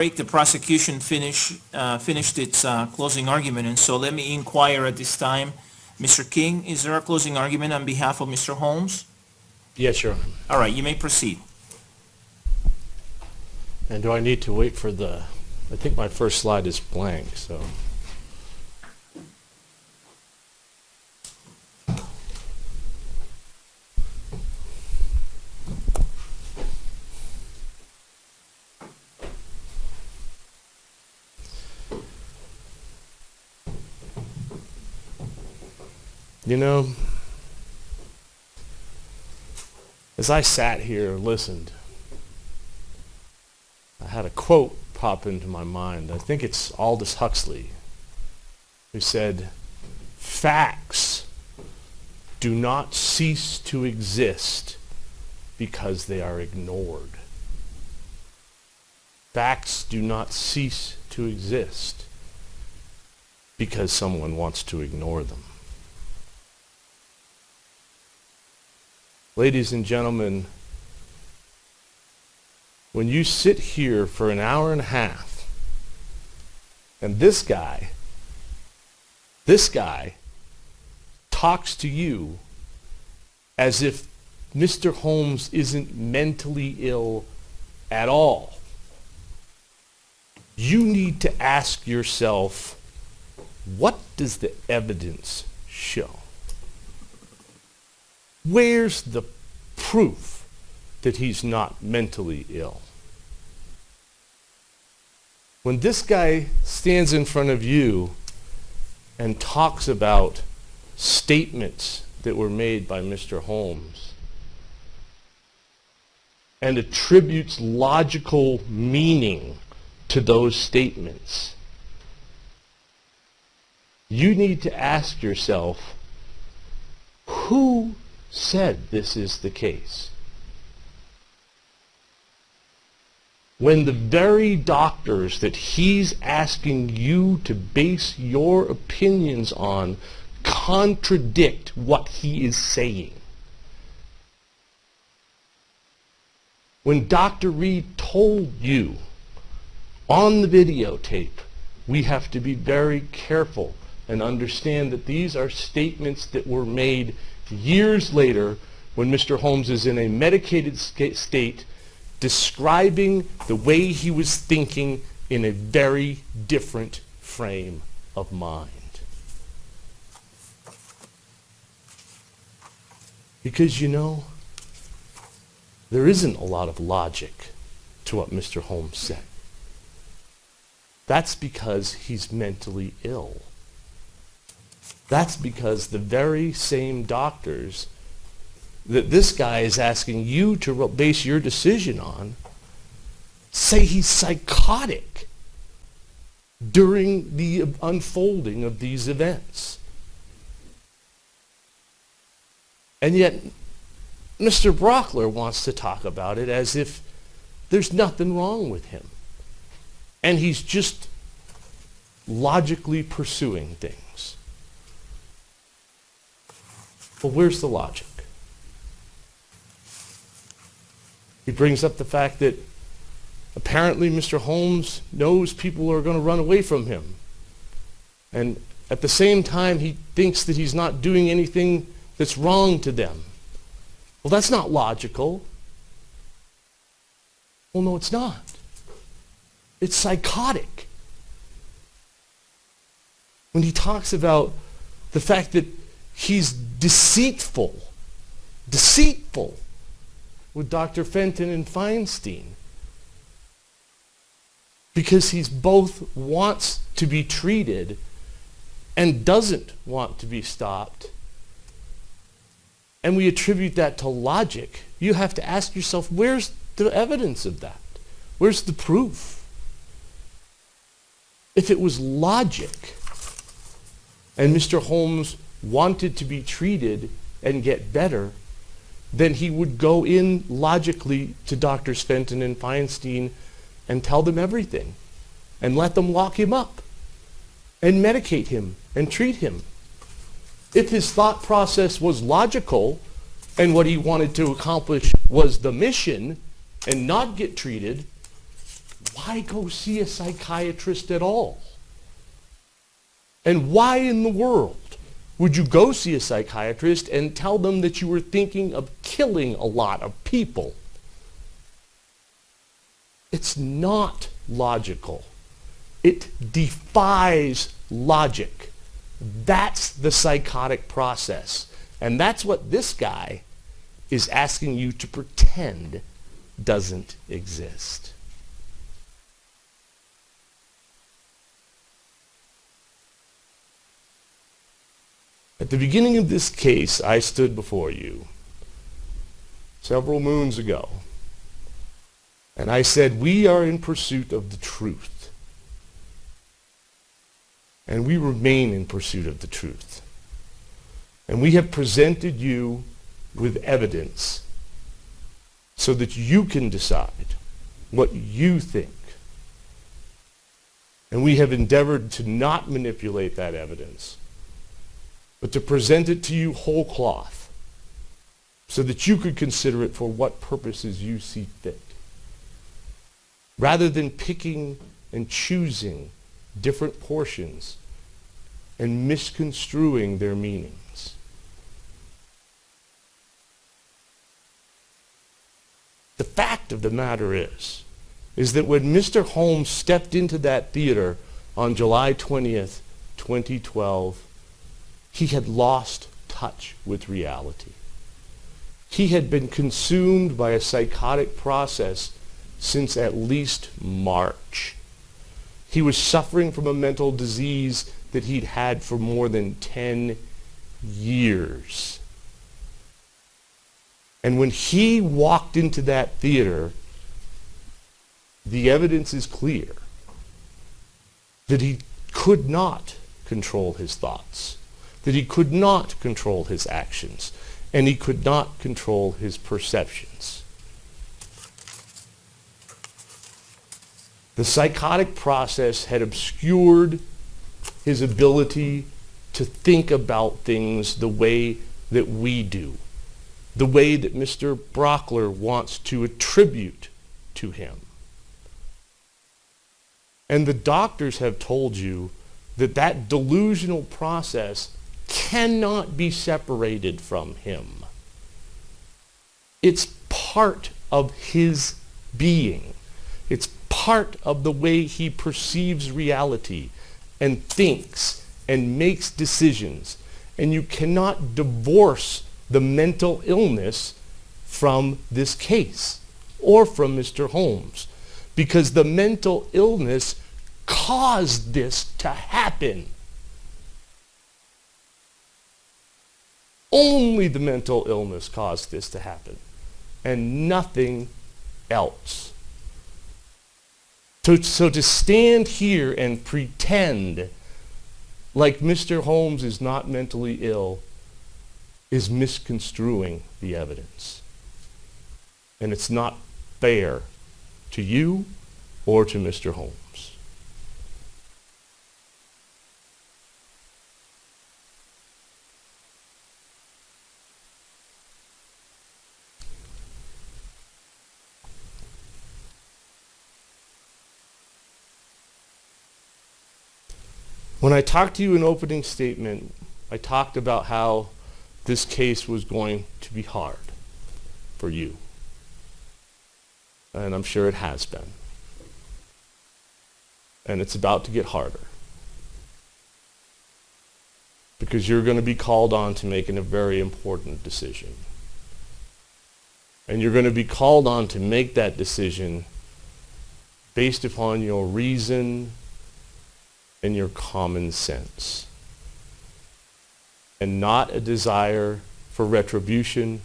The prosecution finished its closing argument, and so let me inquire at this time. Mr. King, is there a closing argument on behalf of Mr. Holmes? Yes, Your Honor. All right, you may proceed. And do I need to wait for I think my first slide is blank, so. You know, as I sat here and listened, I had a quote pop into my mind. I think it's Aldous Huxley, who said, "Facts do not cease to exist because they are ignored." Facts do not cease to exist because someone wants to ignore them. Ladies and gentlemen, when you sit here for an hour and a half, and this guy talks to you as if Mr. Holmes isn't mentally ill at all, you need to ask yourself, what does the evidence show? Where's the proof that he's not mentally ill? When this guy stands in front of you and talks about statements that were made by Mr. Holmes and attributes logical meaning to those statements, you need to ask yourself, who said this is the case? When the very doctors that he's asking you to base your opinions on contradict what he is saying. When Dr. Reed told you on the videotape, we have to be very careful and understand that these are statements that were made years later when Mr. Holmes is in a medicated state, describing the way he was thinking in a very different frame of mind. Because, you know, there isn't a lot of logic to what Mr. Holmes said. That's because he's mentally ill. That's because the very same doctors that this guy is asking you to base your decision on say he's psychotic during the unfolding of these events. And yet, Mr. Brockler wants to talk about it as if there's nothing wrong with him. And he's just logically pursuing things. Well, where's the logic? He brings up the fact that apparently Mr. Holmes knows people are going to run away from him. And at the same time, he thinks that he's not doing anything that's wrong to them. Well, that's not logical. Well, no, it's not. It's psychotic. When he talks about the fact that he's deceitful with Dr. Fenton and Feinstein, because he's both wants to be treated and doesn't want to be stopped, and we attribute that to logic, you have to ask yourself, where's the evidence of that? Where's the proof? If it was logic, and Mr. Holmes wanted to be treated and get better, then he would go in logically to Drs. Fenton and Feinstein and tell them everything and let them lock him up and medicate him and treat him. If his thought process was logical and what he wanted to accomplish was the mission and not get treated, why go see a psychiatrist at all? And why in the world would you go see a psychiatrist and tell them that you were thinking of killing a lot of people? It's not logical. It defies logic. That's the psychotic process. And that's what this guy is asking you to pretend doesn't exist. At the beginning of this case, I stood before you several moons ago, and I said, we are in pursuit of the truth. And we remain in pursuit of the truth. And we have presented you with evidence so that you can decide what you think. And we have endeavored to not manipulate that evidence, but to present it to you whole cloth so that you could consider it for what purposes you see fit, rather than picking and choosing different portions and misconstruing their meanings. The fact of the matter is that when Mr. Holmes stepped into that theater on July 20th, 2012, he had lost touch with reality. He had been consumed by a psychotic process since at least March. He was suffering from a mental disease that he'd had for more than 10 years. And when he walked into that theater, the evidence is clear that he could not control his thoughts, that he could not control his actions, and he could not control his perceptions. The psychotic process had obscured his ability to think about things the way that we do, the way that Mr. Brockler wants to attribute to him. And the doctors have told you that that delusional process cannot be separated from him. It's part of his being. It's part of the way he perceives reality and thinks and makes decisions. And you cannot divorce the mental illness from this case or from Mr. Holmes, because the mental illness caused this to happen. Only the mental illness caused this to happen, and nothing else. So to stand here and pretend like Mr. Holmes is not mentally ill is misconstruing the evidence. And it's not fair to you or to Mr. Holmes. When I talked to you in opening statement, I talked about how this case was going to be hard for you. And I'm sure it has been. And it's about to get harder. Because you're going to be called on to making a very important decision. And you're going to be called on to make that decision based upon your reason and your common sense, and not a desire for retribution,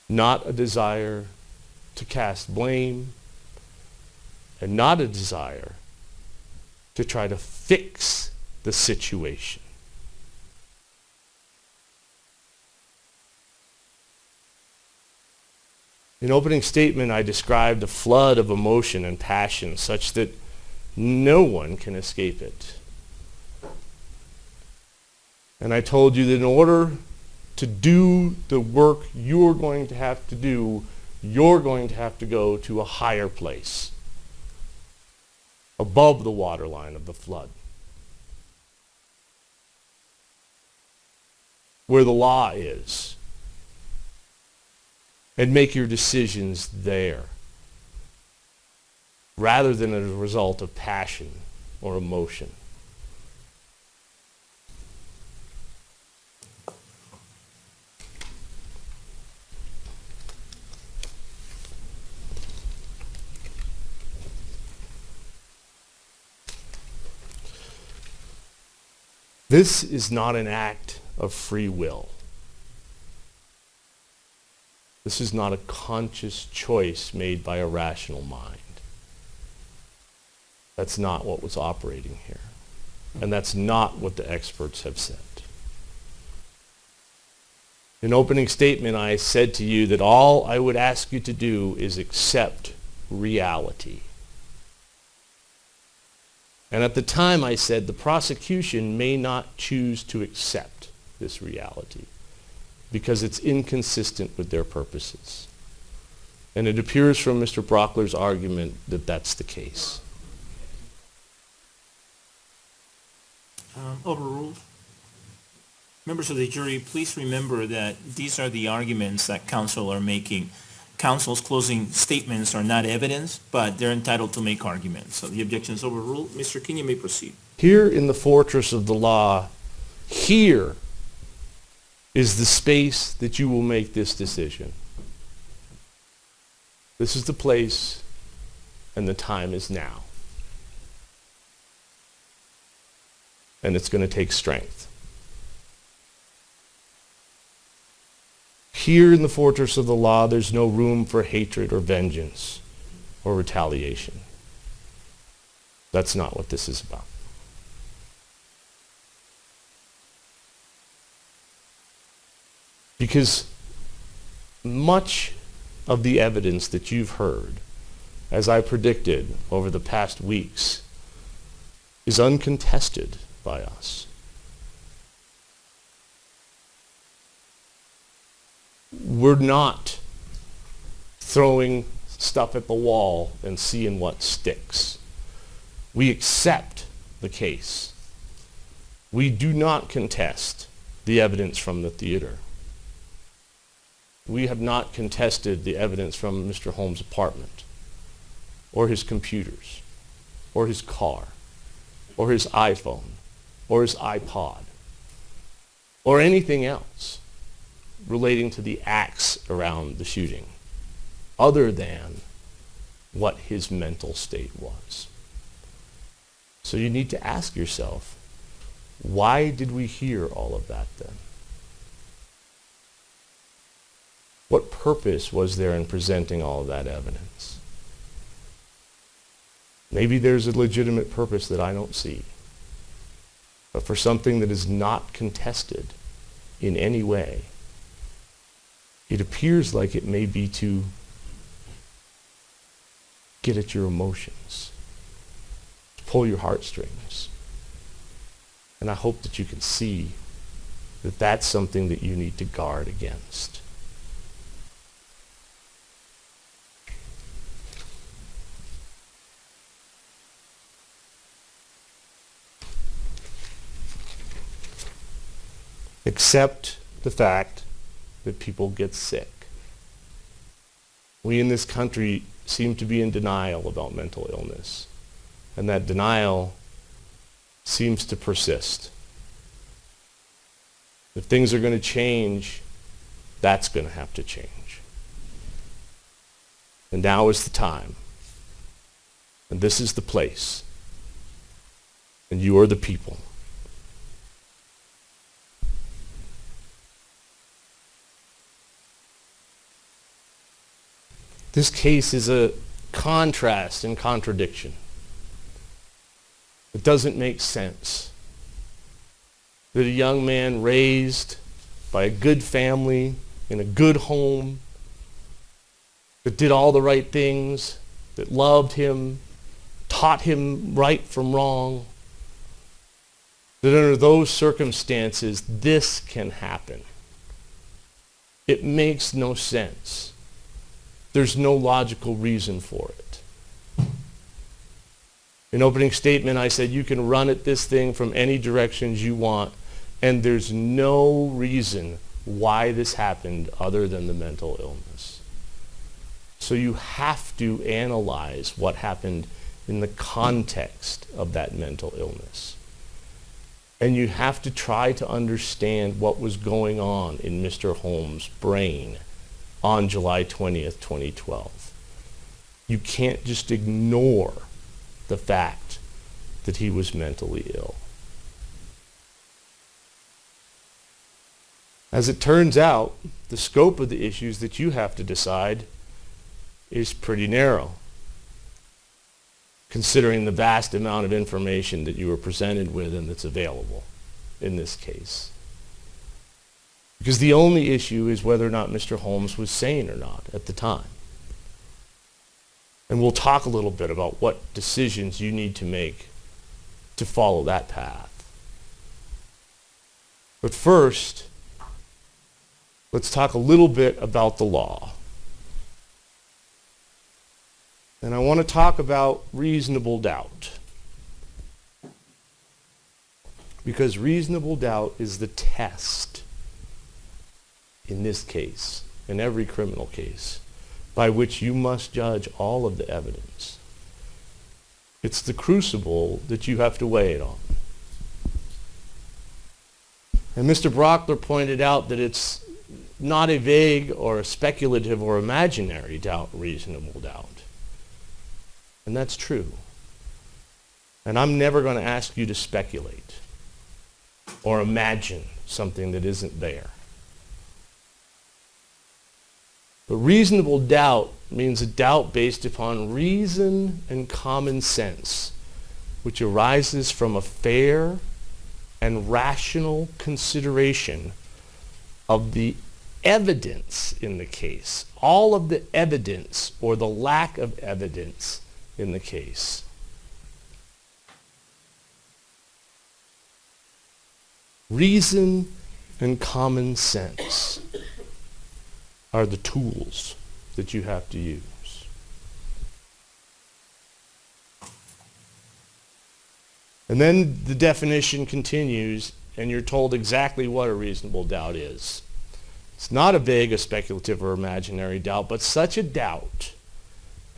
not a desire to cast blame, and not a desire to try to fix the situation. In opening statement, I described a flood of emotion and passion such that no one can escape it. And I told you that in order to do the work you're going to have to do, you're going to have to go to a higher place. above the waterline of the flood, where the law is, and make your decisions there, rather than as a result of passion or emotion. This is not an act of free will. This is not a conscious choice made by a rational mind. That's not what was operating here. And that's not what the experts have said. In opening statement, I said to you that all I would ask you to do is accept reality. And at the time I said the prosecution may not choose to accept this reality because it's inconsistent with their purposes. And it appears from Mr. Brockler's argument that that's the case. Overruled. Members of the jury, please remember that these are the arguments that counsel are making. Counsel's closing statements are not evidence, but they're entitled to make arguments. So the objection is overruled. Mr. King, you may proceed. Here in the fortress of the law, here is the space that you will make this decision. This is the place, and the time is now. And it's going to take strength. Here in the fortress of the law, there's no room for hatred or vengeance or retaliation. That's not what this is about. Because much of the evidence that you've heard, as I predicted over the past weeks, is uncontested by us. We're not throwing stuff at the wall and seeing what sticks. We accept the case. We do not contest the evidence from the theater. We have not contested the evidence from Mr. Holmes' apartment, or his computers, or his car, or his iPhone, or his iPod, or anything else relating to the acts around the shooting, other than what his mental state was. So you need to ask yourself, why did we hear all of that then? What purpose was there in presenting all of that evidence? Maybe there's a legitimate purpose that I don't see. But for something that is not contested in any way, it appears like it may be to get at your emotions, to pull your heartstrings. And I hope that you can see that that's something that you need to guard against. Accept the fact that people get sick. We in this country seem to be in denial about mental illness, and that denial seems to persist. If things are going to change, that's going to have to change. And now is the time, and this is the place, and you are the people. This case is a contrast and contradiction. It doesn't make sense that a young man raised by a good family, in a good home, that did all the right things, that loved him, taught him right from wrong, that under those circumstances, this can happen. It makes no sense. There's no logical reason for it. In opening statement, I said you can run at this thing from any directions you want, and there's no reason why this happened other than the mental illness. So you have to analyze what happened in the context of that mental illness. And you have to try to understand what was going on in Mr. Holmes' brain on July 20th, 2012. You can't just ignore the fact that he was mentally ill. As it turns out, the scope of the issues that you have to decide is pretty narrow, considering the vast amount of information that you were presented with and that's available in this case. Because the only issue is whether or not Mr. Holmes was sane or not at the time. And we'll talk a little bit about what decisions you need to make to follow that path. But first, let's talk a little bit about the law. And I want to talk about reasonable doubt. Because reasonable doubt is the test, in this case, in every criminal case, by which you must judge all of the evidence. It's the crucible that you have to weigh it on. And Mr. Brockler pointed out that it's not a vague or a speculative or imaginary doubt, reasonable doubt. And that's true. And I'm never going to ask you to speculate or imagine something that isn't there. But reasonable doubt means a doubt based upon reason and common sense, which arises from a fair and rational consideration of the evidence in the case, all of the evidence or the lack of evidence in the case. Reason and common sense are the tools that you have to use. And then the definition continues, and you're told exactly what a reasonable doubt is. It's not a vague, a speculative, or imaginary doubt, but such a doubt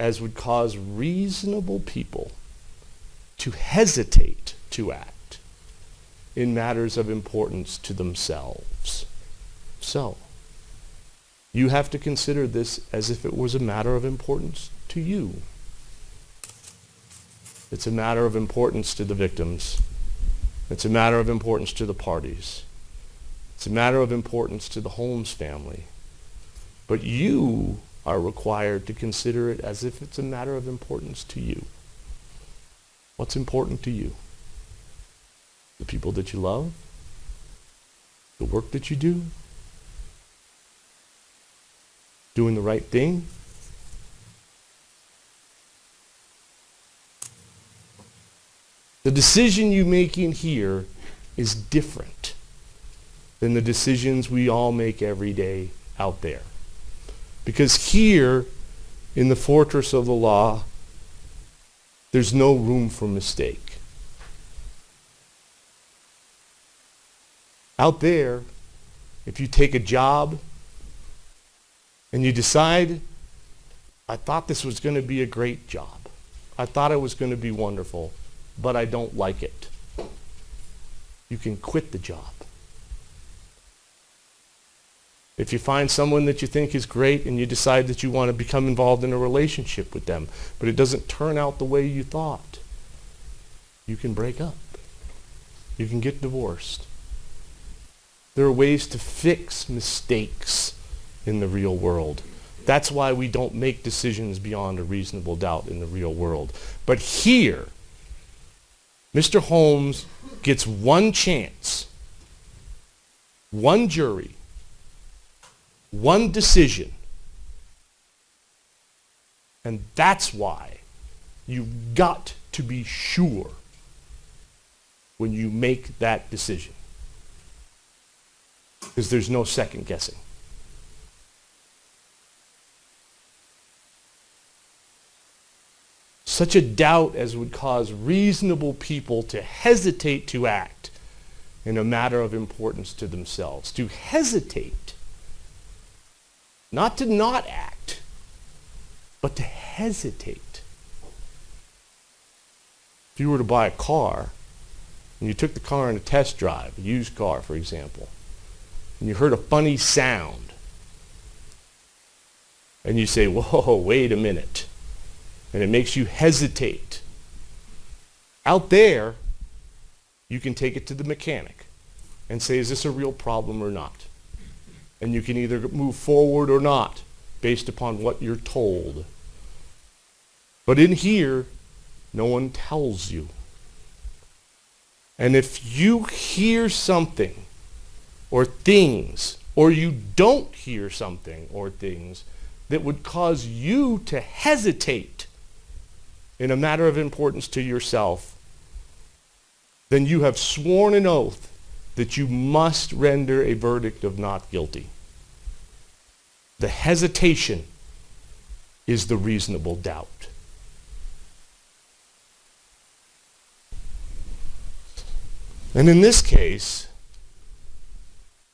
as would cause reasonable people to hesitate to act in matters of importance to themselves. So, you have to consider this as if it was a matter of importance to you. It's a matter of importance to the victims. It's a matter of importance to the parties. It's a matter of importance to the Holmes family. But you are required to consider it as if it's a matter of importance to you. What's important to you? The people that you love? The work that you do? Doing the right thing? The decision you're making here is different than the decisions we all make every day out there. Because here, in the fortress of the law, there's no room for mistake. Out there, if you take a job and you decide, I thought this was going to be a great job. I thought it was going to be wonderful, but I don't like it. You can quit the job. If you find someone that you think is great and you decide that you want to become involved in a relationship with them, but it doesn't turn out the way you thought, you can break up. You can get divorced. There are ways to fix mistakes in the real world. That's why we don't make decisions beyond a reasonable doubt in the real world. But here, Mr. Holmes gets one chance, one jury, one decision. And that's why you've got to be sure when you make that decision. Because there's no second guessing. such a doubt as would cause reasonable people to hesitate to act in a matter of importance to themselves. To hesitate. Not to not act, but to hesitate. If you were to buy a car, and you took the car on a test drive, a used car, for example, and you heard a funny sound, and you say, whoa, wait a minute, and it makes you hesitate. Out there, you can take it to the mechanic and say, is this a real problem or not? And you can either move forward or not based upon what you're told. But in here, no one tells you. And if you hear something or things, or you don't hear something or things that would cause you to hesitate in a matter of importance to yourself, then you have sworn an oath that you must render a verdict of not guilty. The hesitation is the reasonable doubt. And in this case,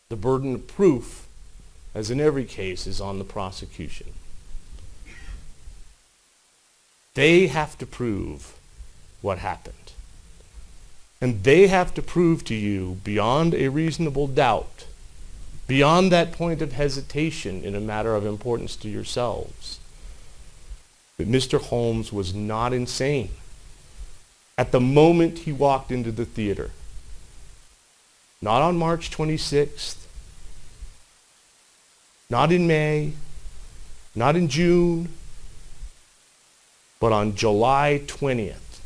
the burden of proof, as in every case, is on the prosecution. They have to prove what happened. And they have to prove to you beyond a reasonable doubt, beyond that point of hesitation in a matter of importance to yourselves, that Mr. Holmes was not insane at the moment he walked into the theater. Not on March 26th, not in May, not in June, but on July 20th.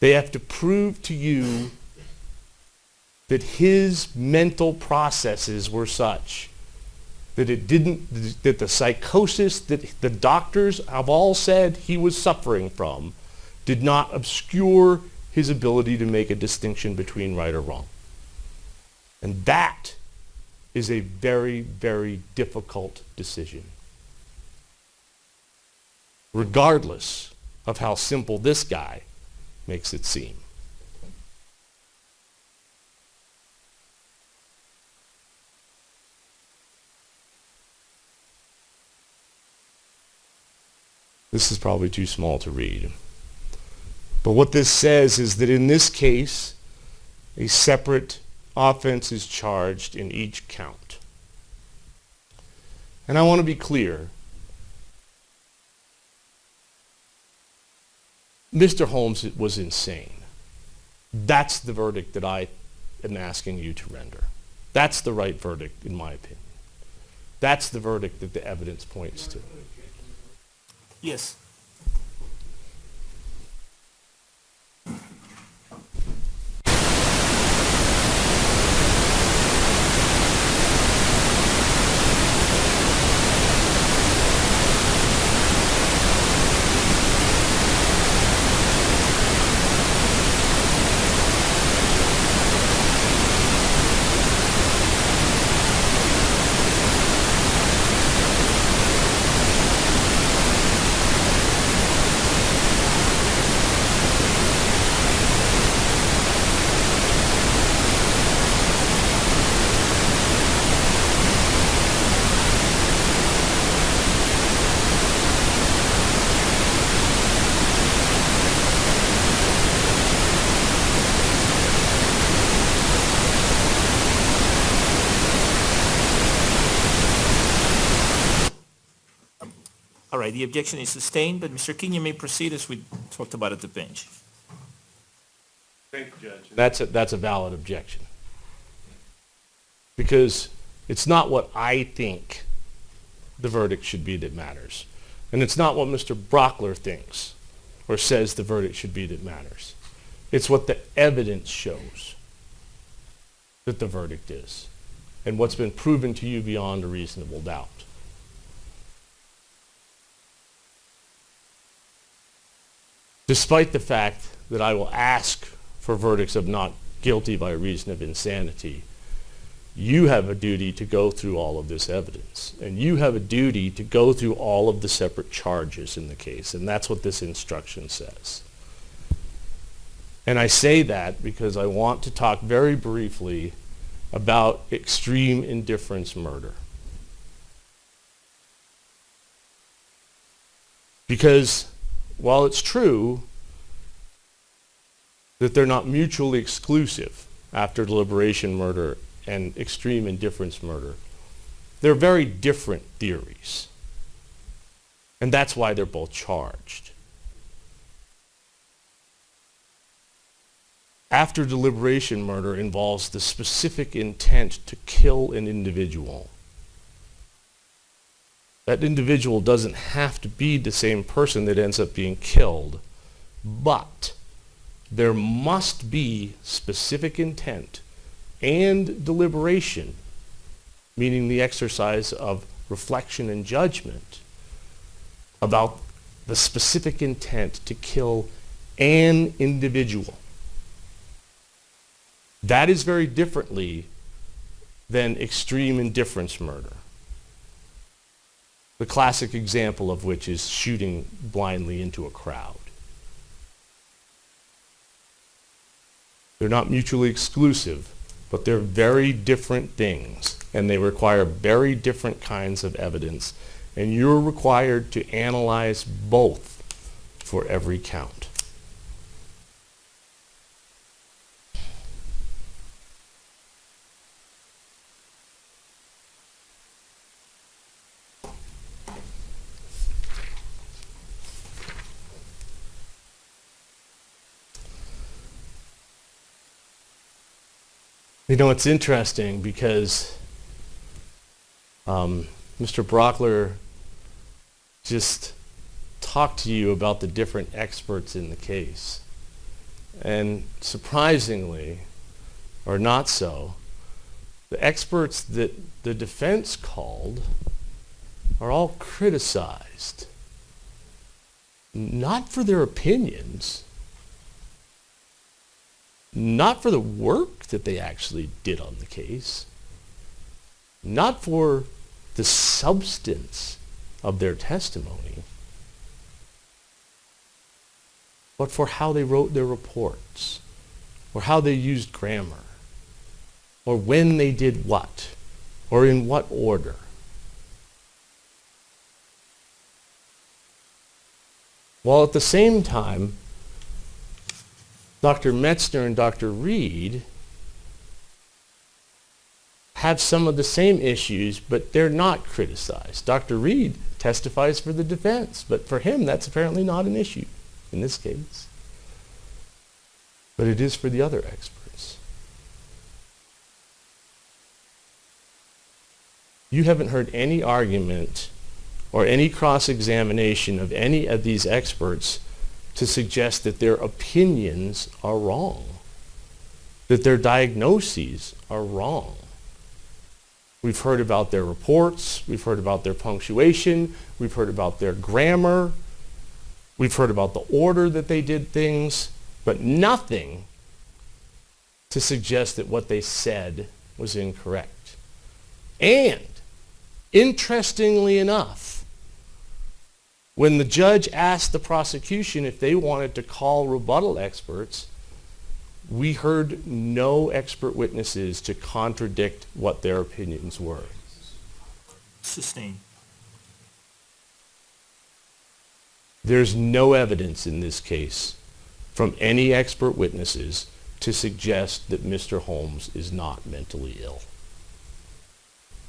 They have to prove to you that his mental processes were such that that the psychosis that the doctors have all said he was suffering from did not obscure his ability to make a distinction between right or wrong. And that is a very, very difficult decision. Regardless of how simple this guy makes it seem. This is probably too small to read. But what this says is that in this case, a separate offense is charged in each count. And I want to be clear. Mr. Holmes was insane. That's the verdict that I am asking you to render. That's the right verdict, in my opinion. That's the verdict that the evidence points to. Yes. All right, the objection is sustained, but Mr. King, you may proceed as we talked about at the bench. Thank you, Judge. That's a valid objection. Because it's not what I think the verdict should be that matters. And it's not what Mr. Brockler thinks or says the verdict should be that matters. It's what the evidence shows that the verdict is and what's been proven to you beyond a reasonable doubt. Despite the fact that I will ask for verdicts of not guilty by reason of insanity, You have a duty to go through all of this evidence, and you have a duty to go through all of the separate charges in the case, and that's what this instruction says. And I say that because I want to talk very briefly about extreme indifference murder. Because while it's true that they're not mutually exclusive, after deliberation murder and extreme indifference murder, they're very different theories. And that's why they're both charged. After deliberation murder involves the specific intent to kill an individual. That individual doesn't have to be the same person that ends up being killed, but there must be specific intent and deliberation, meaning the exercise of reflection and judgment about the specific intent to kill an individual. That is very differently than extreme indifference murder. The classic example of which is shooting blindly into a crowd. They're not mutually exclusive, but they're very different things, and they require very different kinds of evidence, and you're required to analyze both for every count. You know, it's interesting because Mr. Brockler just talked to you about the different experts in the case. And surprisingly, or not so, the experts that the defense called are all criticized. Not for their opinions, not for the work that they actually did on the case, not for the substance of their testimony, but for how they wrote their reports, or how they used grammar, or when they did what, or in what order. While at the same time, Dr. Metzner and Dr. Reed have some of the same issues, but they're not criticized. Dr. Reed testifies for the defense, but for him that's apparently not an issue in this case. But it is for the other experts. You haven't heard any argument or any cross-examination of any of these experts to suggest that their opinions are wrong, that their diagnoses are wrong. We've heard about their reports, we've heard about their punctuation, we've heard about their grammar, we've heard about the order that they did things, but nothing to suggest that what they said was incorrect. And, interestingly enough, when the judge asked the prosecution if they wanted to call rebuttal experts, we heard no expert witnesses to contradict what their opinions were. Sustained. There's no evidence in this case from any expert witnesses to suggest that Mr. Holmes is not mentally ill.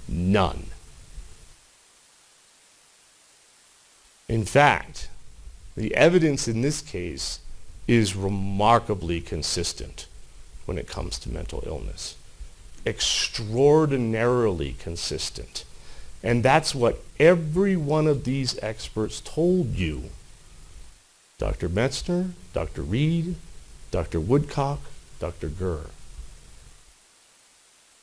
None. In fact, the evidence in this case is remarkably consistent when it comes to mental illness. Extraordinarily consistent. And that's what every one of these experts told you. Dr. Metzner, Dr. Reed, Dr. Woodcock, Dr. Gurr.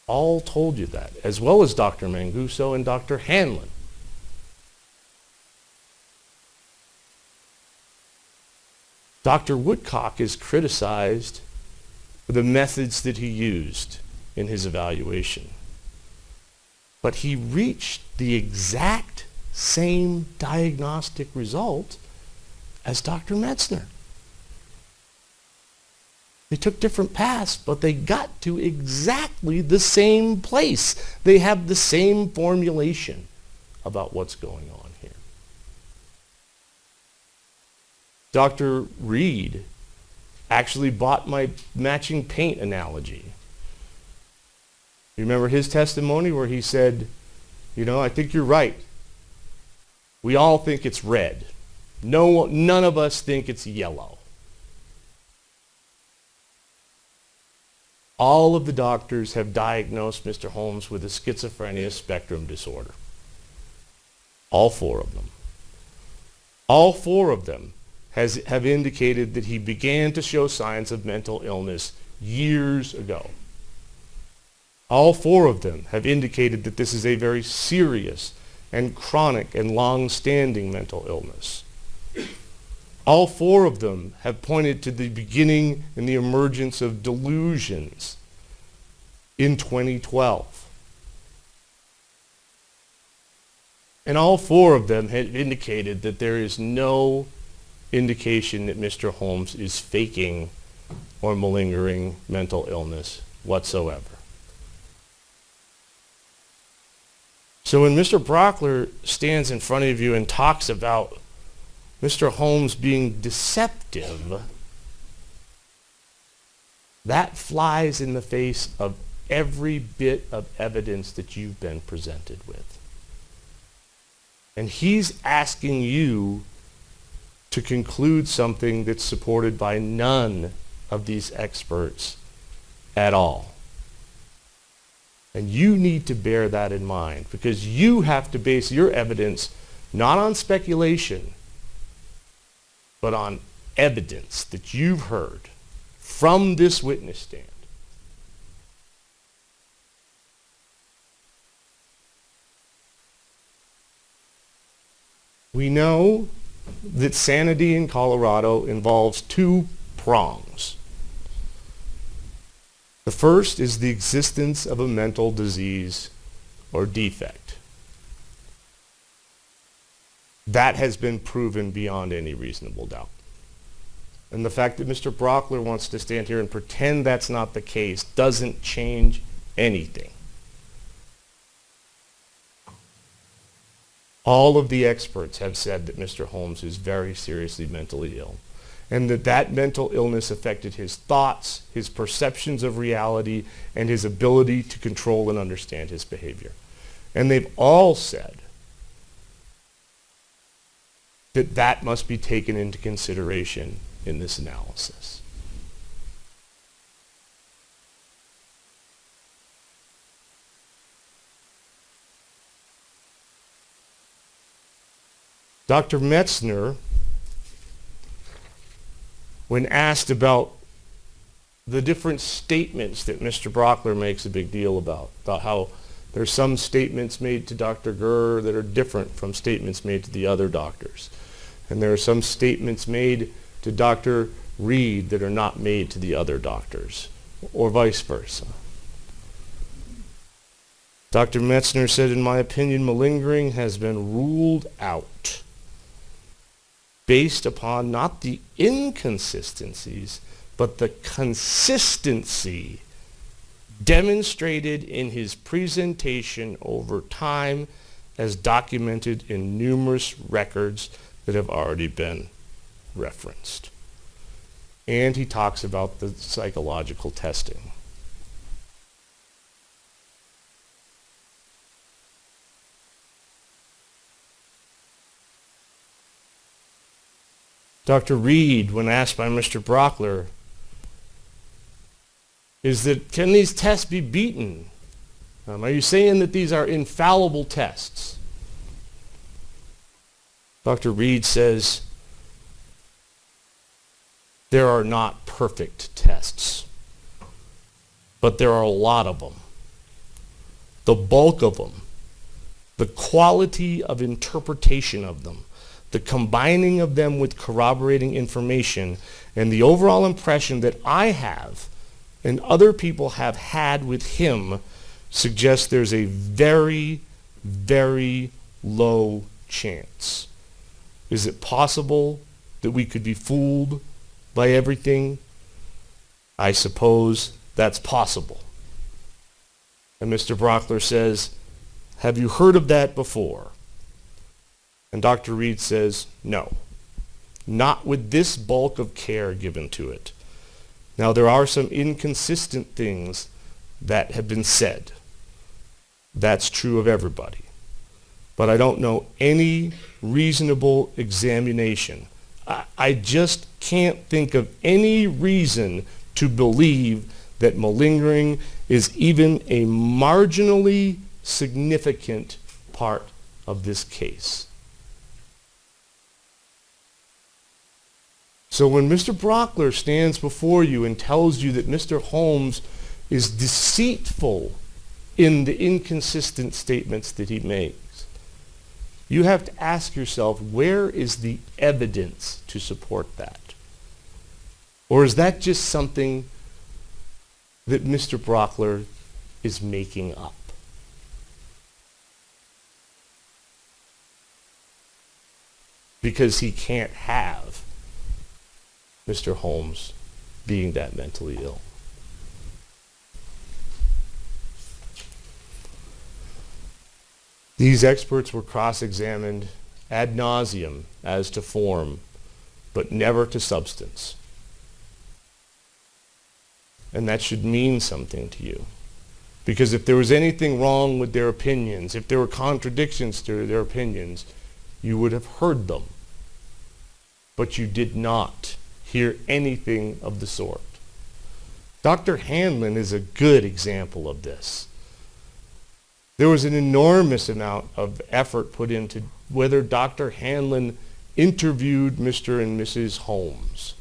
All told you that, as well as Dr. Manguso and Dr. Hanlon. Dr. Woodcock is criticized for the methods that he used in his evaluation. But he reached the exact same diagnostic result as Dr. Metzner. They took different paths, but they got to exactly the same place. They have the same formulation about what's going on here. Dr. Reed actually bought my matching paint analogy. You remember his testimony where he said, I think you're right. We all think it's red. None of us think it's yellow. All of the doctors have diagnosed Mr. Holmes with a schizophrenia spectrum disorder. All four of them. All four of them have indicated that he began to show signs of mental illness years ago. All four of them have indicated that this is a very serious and chronic and long-standing mental illness. All four of them have pointed to the beginning and the emergence of delusions in 2012. And all four of them have indicated that there is no indication that Mr. Holmes is faking or malingering mental illness whatsoever. So when Mr. Brockler stands in front of you and talks about Mr. Holmes being deceptive, that flies in the face of every bit of evidence that you've been presented with. And he's asking you to conclude something that's supported by none of these experts at all. And you need to bear that in mind, because you have to base your evidence not on speculation, but on evidence that you've heard from this witness stand. We know that sanity in Colorado involves two prongs. The first is the existence of a mental disease or defect. That has been proven beyond any reasonable doubt. And the fact that Mr. Brockler wants to stand here and pretend that's not the case doesn't change anything. All of the experts have said that Mr. Holmes is very seriously mentally ill, and that mental illness affected his thoughts, his perceptions of reality, and his ability to control and understand his behavior. And they've all said that that must be taken into consideration in this analysis. Dr. Metzner, when asked about the different statements that Mr. Brockler makes a big deal about how there's some statements made to Dr. Gurr that are different from statements made to the other doctors. And there are some statements made to Dr. Reed that are not made to the other doctors, or vice versa. Dr. Metzner said, "In my opinion, malingering has been ruled out based upon not the inconsistencies, but the consistency demonstrated in his presentation over time as documented in numerous records that have already been referenced." And he talks about the psychological testing. Dr. Reed, when asked by Mr. Brockler, can these tests be beaten? Are you saying that these are infallible tests? Dr. Reed says, there are not perfect tests, but there are a lot of them. The bulk of them, the quality of interpretation of them, the combining of them with corroborating information, and the overall impression that I have and other people have had with him suggests there's a very, very low chance. Is it possible that we could be fooled by everything? I suppose that's possible. And Mr. Brockler says, have you heard of that before? And Dr. Reed says, no, not with this bulk of care given to it. Now, there are some inconsistent things that have been said. That's true of everybody. But I don't know any reasonable examination. I just can't think of any reason to believe that malingering is even a marginally significant part of this case. So when Mr. Brockler stands before you and tells you that Mr. Holmes is deceitful in the inconsistent statements that he makes, you have to ask yourself, where is the evidence to support that? Or is that just something that Mr. Brockler is making up? Because he can't have Mr. Holmes being that mentally ill. These experts were cross-examined ad nauseum as to form, but never to substance. And that should mean something to you. Because if there was anything wrong with their opinions, if there were contradictions to their opinions, you would have heard them. But you did not hear anything of the sort. Dr. Hanlon is a good example of this. There was an enormous amount of effort put into whether Dr. Hanlon interviewed Mr. and Mrs. Holmes.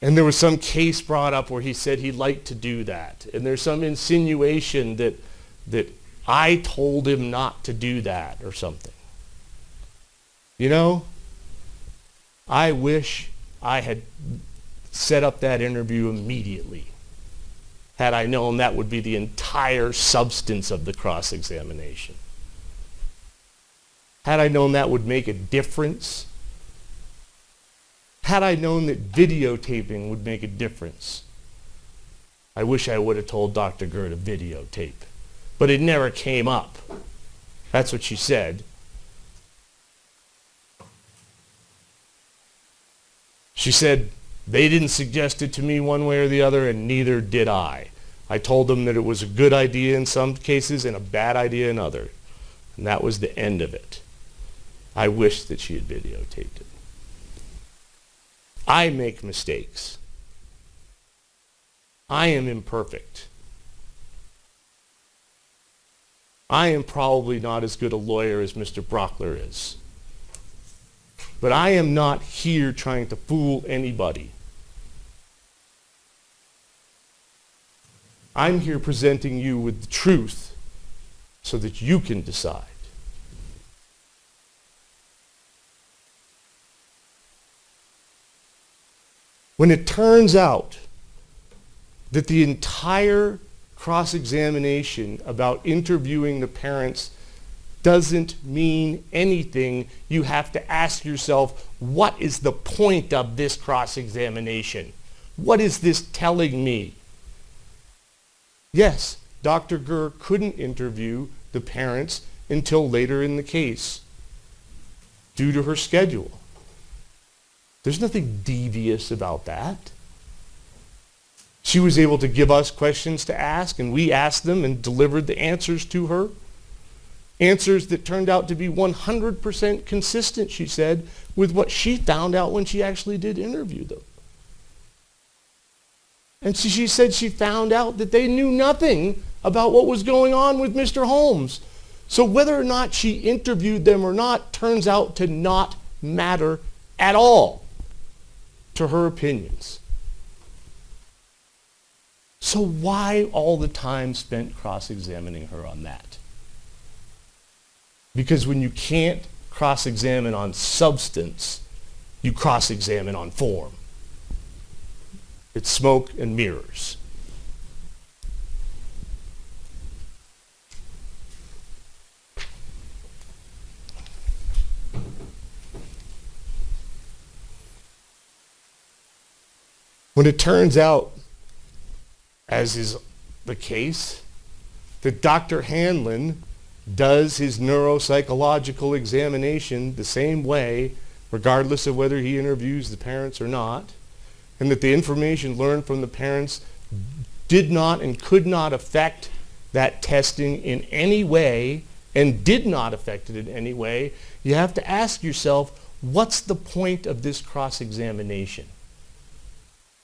And there was some case brought up where he said he'd like to do that. And there's some insinuation that I told him not to do that or something. You know, I wish I had set up that interview immediately, had I known that would be the entire substance of the cross-examination. Had I known that would make a difference. Had I known that videotaping would make a difference. I wish I would have told Dr. Gert to videotape. But it never came up. That's what she said. She said, they didn't suggest it to me one way or the other, and neither did I. I told them that it was a good idea in some cases and a bad idea in others. And that was the end of it. I wish that she had videotaped it. I make mistakes. I am imperfect. I am probably not as good a lawyer as Mr. Brockler is. But I am not here trying to fool anybody. I'm here presenting you with the truth so that you can decide. When it turns out that the entire cross-examination about interviewing the parents doesn't mean anything, you have to ask yourself, what is the point of this cross-examination? What is this telling me? Yes, Dr. Gert couldn't interview the parents until later in the case due to her schedule. There's nothing devious about that. She was able to give us questions to ask, and we asked them and delivered the answers to her. Answers that turned out to be 100% consistent, she said, with what she found out when she actually did interview them. And she said she found out that they knew nothing about what was going on with Mr. Holmes. So whether or not she interviewed them or not turns out to not matter at all to her opinions. So why all the time spent cross-examining her on that? Because when you can't cross-examine on substance, you cross-examine on form. It's smoke and mirrors. When it turns out, as is the case, that Dr. Hanlon does his neuropsychological examination the same way, regardless of whether he interviews the parents or not, and that the information learned from the parents did not and could not affect that testing in any way, and did not affect it in any way, you have to ask yourself, what's the point of this cross-examination?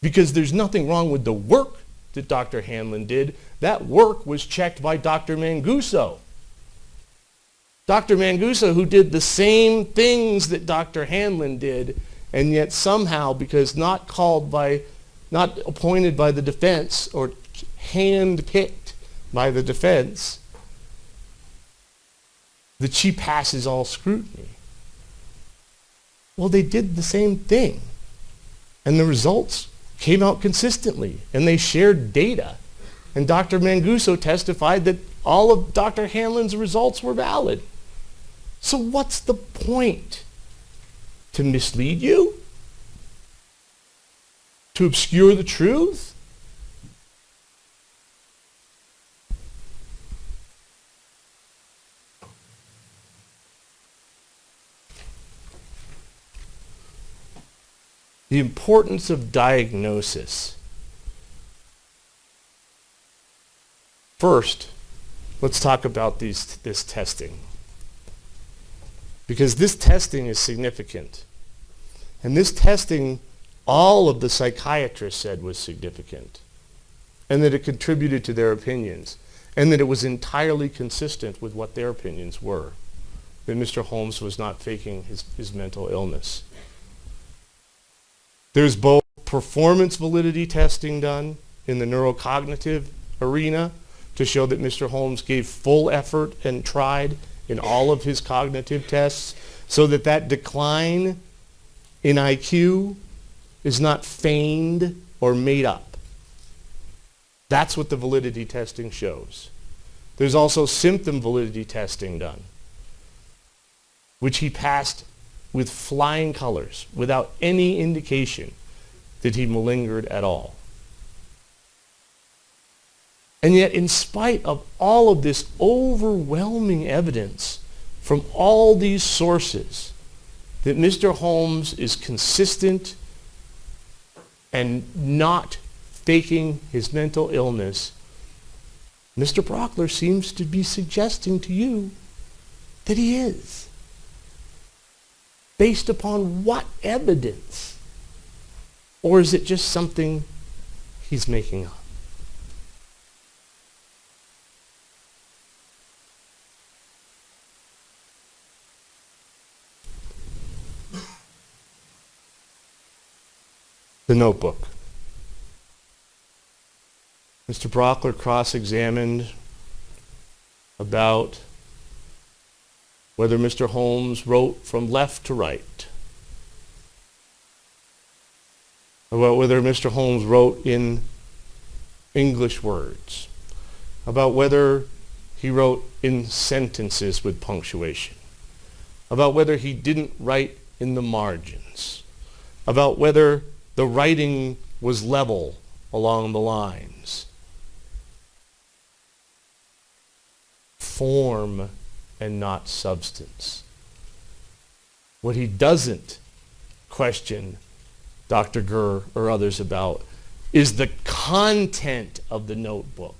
Because there's nothing wrong with the work that Dr. Hanlon did. That work was checked by Dr. Manguso. Dr. Manguso, who did the same things that Dr. Hanlon did, and yet somehow, because not appointed by the defense or hand-picked by the defense, that she passes all scrutiny. Well, they did the same thing, and the results came out consistently, and they shared data. And Dr. Manguso testified that all of Dr. Hanlon's results were valid. So what's the point? To mislead you? To obscure the truth? The importance of diagnosis. First, let's talk about this testing. Because this testing is significant. And this testing, all of the psychiatrists said was significant. And that it contributed to their opinions. And that it was entirely consistent with what their opinions were. That Mr. Holmes was not faking his mental illness. There's both performance validity testing done in the neurocognitive arena to show that Mr. Holmes gave full effort and tried in all of his cognitive tests, so that that decline in IQ is not feigned or made up. That's what the validity testing shows. There's also symptom validity testing done, which he passed with flying colors, without any indication that he malingered at all. And yet, in spite of all of this overwhelming evidence from all these sources, that Mr. Holmes is consistent and not faking his mental illness, Mr. Brockler seems to be suggesting to you that he is. Based upon what evidence? Or is it just something he's making up? The notebook. Mr. Brockler cross-examined about whether Mr. Holmes wrote from left to right, about whether Mr. Holmes wrote in English words, about whether he wrote in sentences with punctuation, about whether he didn't write in the margins, about whether the writing was level along the lines. Form and not substance. What he doesn't question Dr. Gurr or others about is the content of the notebook.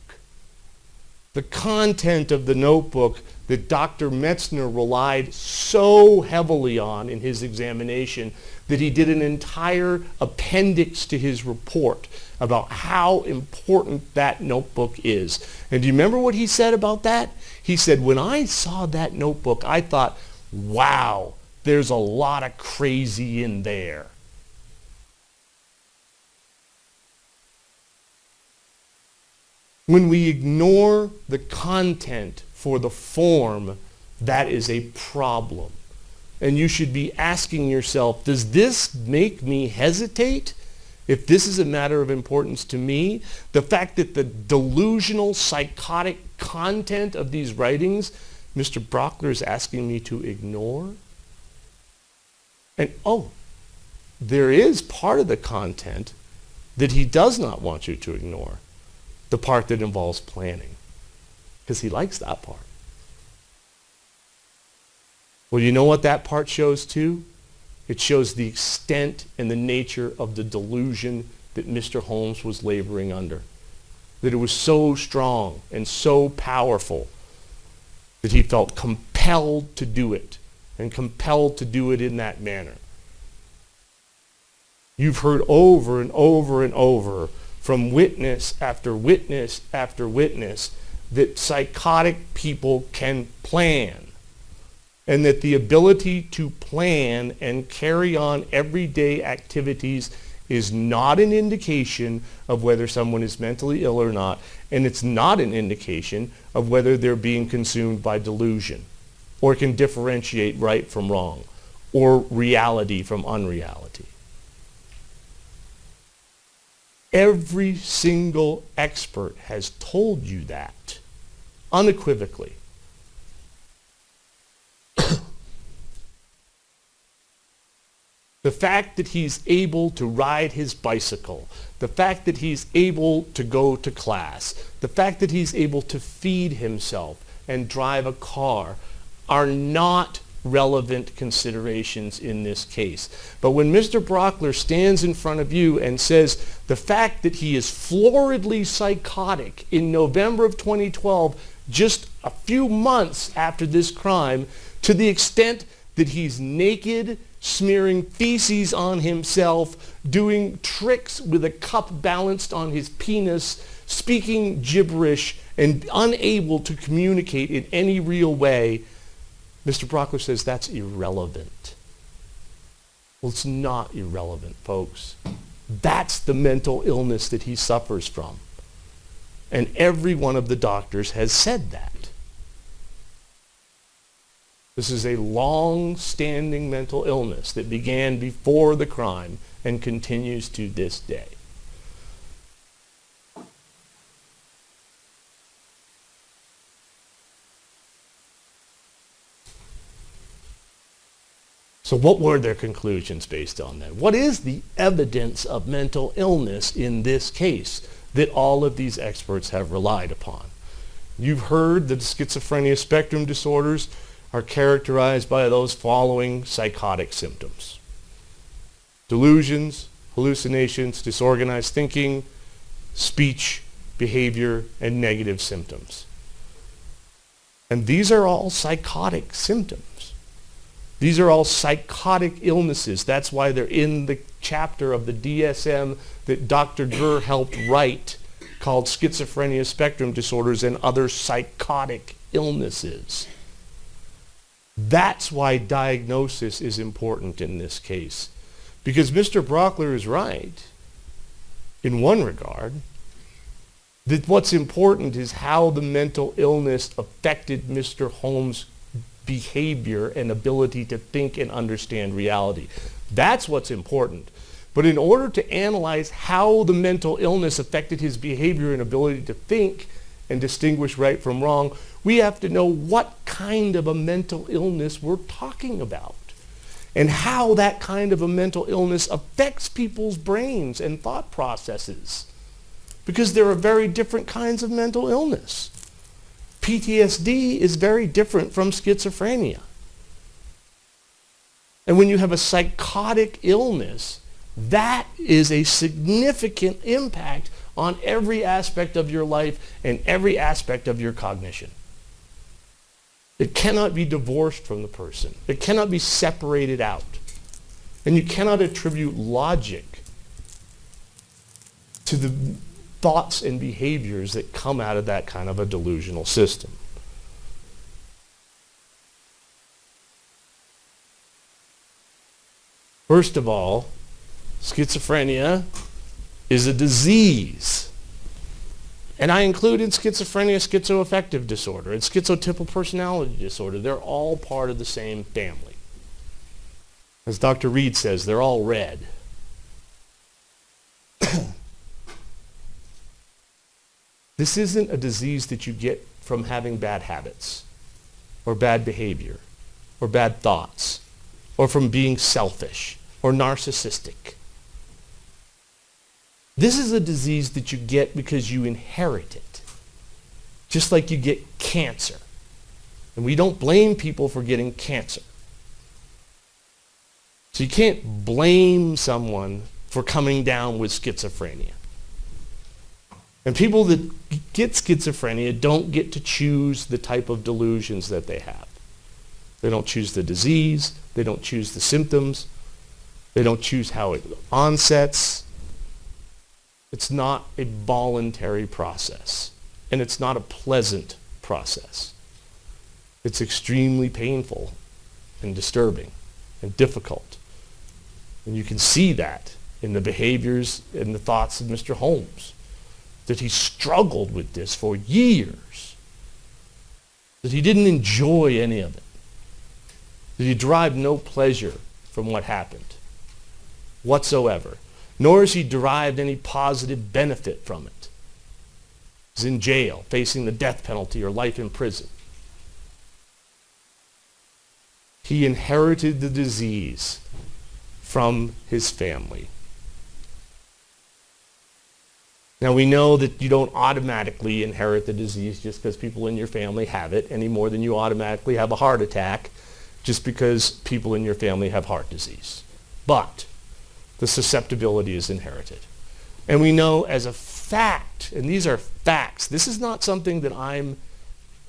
The content of the notebook that Dr. Metzner relied so heavily on in his examination that he did an entire appendix to his report about how important that notebook is. And do you remember what he said about that? He said, when I saw that notebook, I thought, wow, there's a lot of crazy in there. When we ignore the content for the form, that is a problem. And you should be asking yourself, does this make me hesitate? If this is a matter of importance to me, the fact that the delusional, psychotic content of these writings, Mr. Brockler is asking me to ignore? And there is part of the content that he does not want you to ignore the part that involves planning, because he likes that part. Well, you know what that part shows too? It shows the extent and the nature of the delusion that Mr. Holmes was laboring under. That it was so strong and so powerful that he felt compelled to do it, and compelled to do it in that manner. You've heard over and over and over from witness after witness after witness that psychotic people can plan, and that the ability to plan and carry on everyday activities is not an indication of whether someone is mentally ill or not, and it's not an indication of whether they're being consumed by delusion, or can differentiate right from wrong, or reality from unreality. Every single expert has told you that, unequivocally. The fact that he's able to ride his bicycle, the fact that he's able to go to class, the fact that he's able to feed himself and drive a car are not relevant considerations in this case. But when Mr. Brockler stands in front of you and says the fact that he is floridly psychotic in November of 2012, just a few months after this crime, to the extent that he's naked, smearing feces on himself, doing tricks with a cup balanced on his penis, speaking gibberish, and unable to communicate in any real way, Mr. Brockler says that's irrelevant. Well, it's not irrelevant, folks. That's the mental illness that he suffers from. And every one of the doctors has said that. This is a long-standing mental illness that began before the crime and continues to this day. So what were their conclusions based on that? What is the evidence of mental illness in this case that all of these experts have relied upon? You've heard that schizophrenia spectrum disorders are characterized by those following psychotic symptoms: delusions, hallucinations, disorganized thinking, speech, behavior, and negative symptoms. And these are all psychotic symptoms. These are all psychotic illnesses. That's why they're in the chapter of the DSM that Dr. Gurr helped write, called Schizophrenia Spectrum Disorders and Other Psychotic Illnesses. That's why diagnosis is important in this case. Because Mr. Brockler is right, in one regard, that what's important is how the mental illness affected Mr. Holmes' behavior and ability to think and understand reality. That's what's important. But in order to analyze how the mental illness affected his behavior and ability to think and distinguish right from wrong, we have to know what kind of a mental illness we're talking about and how that kind of a mental illness affects people's brains and thought processes. Because there are very different kinds of mental illness. PTSD is very different from schizophrenia. And when you have a psychotic illness, that is a significant impact on every aspect of your life and every aspect of your cognition. It cannot be divorced from the person. It cannot be separated out. And you cannot attribute logic to the thoughts and behaviors that come out of that kind of a delusional system. First of all, schizophrenia is a disease. And I include in schizophrenia schizoaffective disorder and schizotypal personality disorder. They're all part of the same family. As Dr. Reed says, they're all red. This isn't a disease that you get from having bad habits or bad behavior or bad thoughts or from being selfish or narcissistic. This is a disease that you get because you inherit it, just like you get cancer. And we don't blame people for getting cancer. So you can't blame someone for coming down with schizophrenia. And people that get schizophrenia don't get to choose the type of delusions that they have. They don't choose the disease. They don't choose the symptoms. They don't choose how it onsets. It's not a voluntary process. And it's not a pleasant process. It's extremely painful and disturbing and difficult. And you can see that in the behaviors and the thoughts of Mr. Holmes, that he struggled with this for years, that he didn't enjoy any of it, that he derived no pleasure from what happened whatsoever, nor has he derived any positive benefit from it. He's in jail, facing the death penalty or life in prison. He inherited the disease from his family. Now we know that you don't automatically inherit the disease just because people in your family have it, any more than you automatically have a heart attack just because people in your family have heart disease. But the susceptibility is inherited. And we know as a fact, and these are facts, this is not something that I'm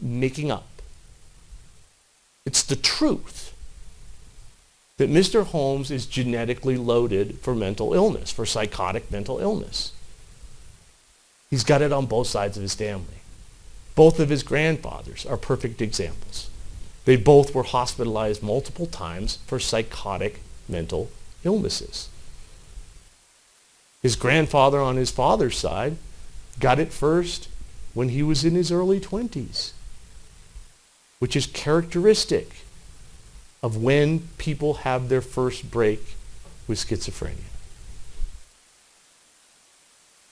making up. It's the truth that Mr. Holmes is genetically loaded for mental illness, for psychotic mental illness. He's got it on both sides of his family. Both of his grandfathers are perfect examples. They both were hospitalized multiple times for psychotic mental illnesses. His grandfather on his father's side got it first when he was in his early 20s, which is characteristic of when people have their first break with schizophrenia.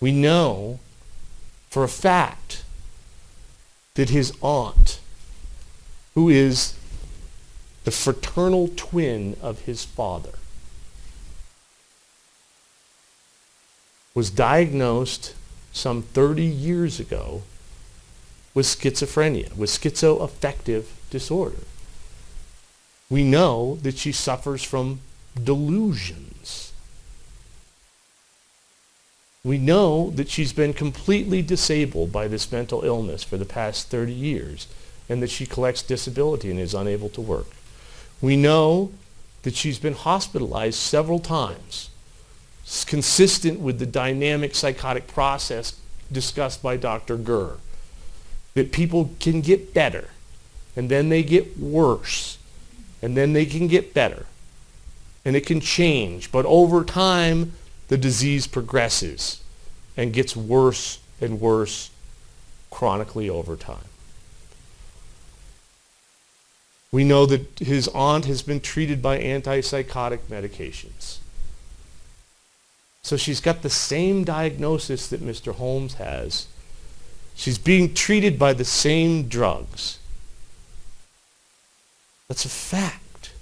We know for a fact that his aunt, who is the fraternal twin of his father, was diagnosed some 30 years ago with schizophrenia, with schizoaffective disorder. We know that she suffers from delusions. We know that she's been completely disabled by this mental illness for the past 30 years and that she collects disability and is unable to work. We know that she's been hospitalized several times, consistent with the dynamic psychotic process discussed by Dr. Gurr, that people can get better and then they get worse and then they can get better and it can change, but over time the disease progresses and gets worse and worse chronically over time. We know that his aunt has been treated by antipsychotic medications. So she's got the same diagnosis that Mr. Holmes has. She's being treated by the same drugs. That's a fact.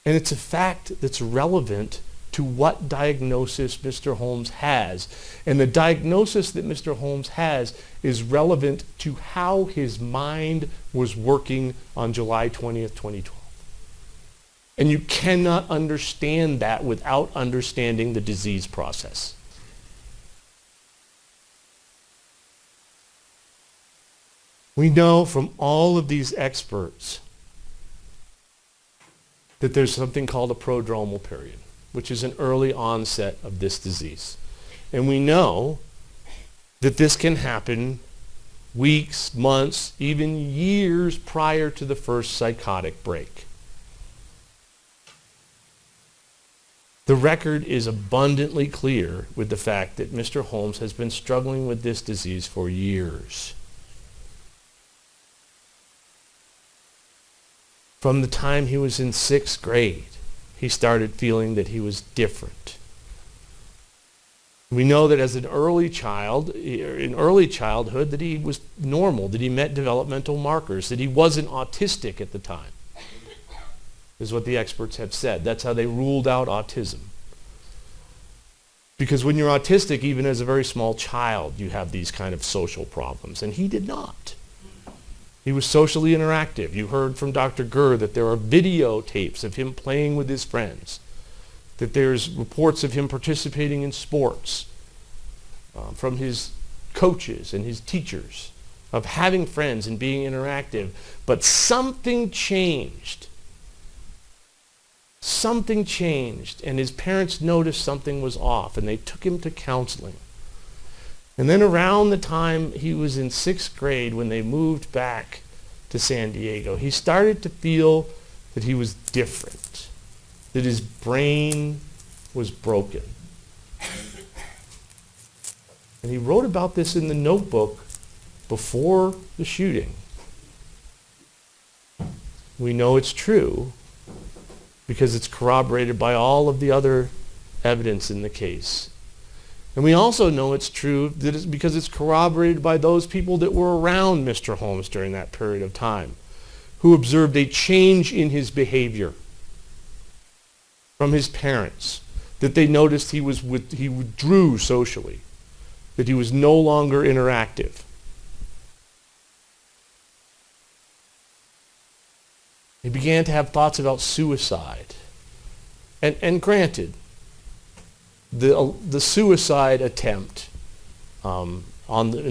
And it's a fact that's relevant to what diagnosis Mr. Holmes has. And the diagnosis that Mr. Holmes has is relevant to how his mind was working on July 20th, 2012. And you cannot understand that without understanding the disease process. We know from all of these experts that there's something called a prodromal period, which is an early onset of this disease. And we know that this can happen weeks, months, even years prior to the first psychotic break. The record is abundantly clear with the fact that Mr. Holmes has been struggling with this disease for years. From the time he was in 6th grade, he started feeling that he was different. We know that as an early child, in early childhood, that he was normal, that he met developmental markers, that he wasn't autistic at the time, is what the experts have said. That's how they ruled out autism. Because when you're autistic, even as a very small child, you have these kind of social problems. And he did not. He was socially interactive. You heard from Dr. Gurr that there are videotapes of him playing with his friends, that there's reports of him participating in sports from his coaches and his teachers, of having friends and being interactive. But something changed. Something changed, and his parents noticed something was off, and they took him to counseling. And then around the time he was in 6th grade, when they moved back to San Diego, he started to feel that he was different, that his brain was broken. And he wrote about this in the notebook before the shooting. We know it's true because it's corroborated by all of the other evidence in the case. And we also know it's true because it's corroborated by those people that were around Mr. Holmes during that period of time, who observed a change in his behavior from his parents, that they noticed he withdrew socially, that he was no longer interactive. He began to have thoughts about suicide. And granted, the suicide attempt in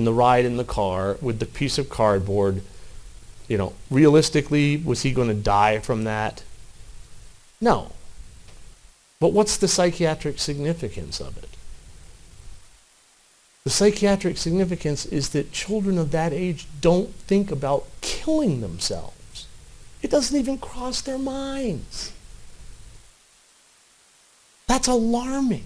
the ride in the car with the piece of cardboard, realistically, was he going to die from that? No. But what's the psychiatric significance of it? The psychiatric significance is that children of that age don't think about killing themselves. It doesn't even cross their minds. That's alarming.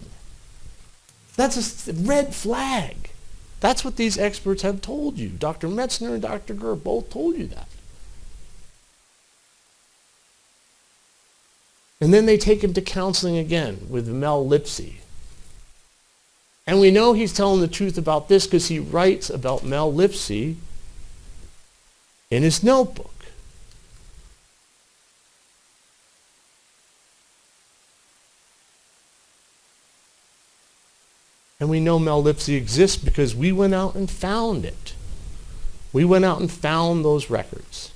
That's a red flag. That's what these experts have told you. Dr. Metzner and Dr. Gurr both told you that. And then they take him to counseling again with Mel Lipsy. And we know he's telling the truth about this because he writes about Mel Lipsy in his notebook. And we know Mel Lipsy exists because we went out and found it. We went out and found those records.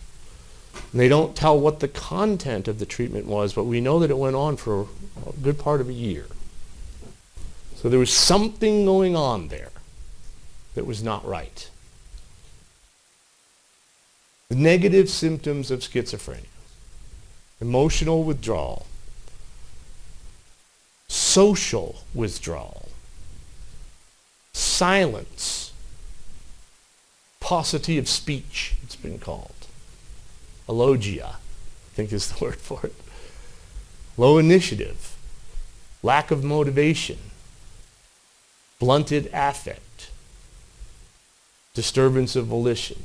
And they don't tell what the content of the treatment was, but we know that it went on for a good part of a year. So there was something going on there that was not right. The negative symptoms of schizophrenia: emotional withdrawal, social withdrawal, silence, paucity of speech, it's been called. Alogia, I think is the word for it. Low initiative, lack of motivation, blunted affect, disturbance of volition.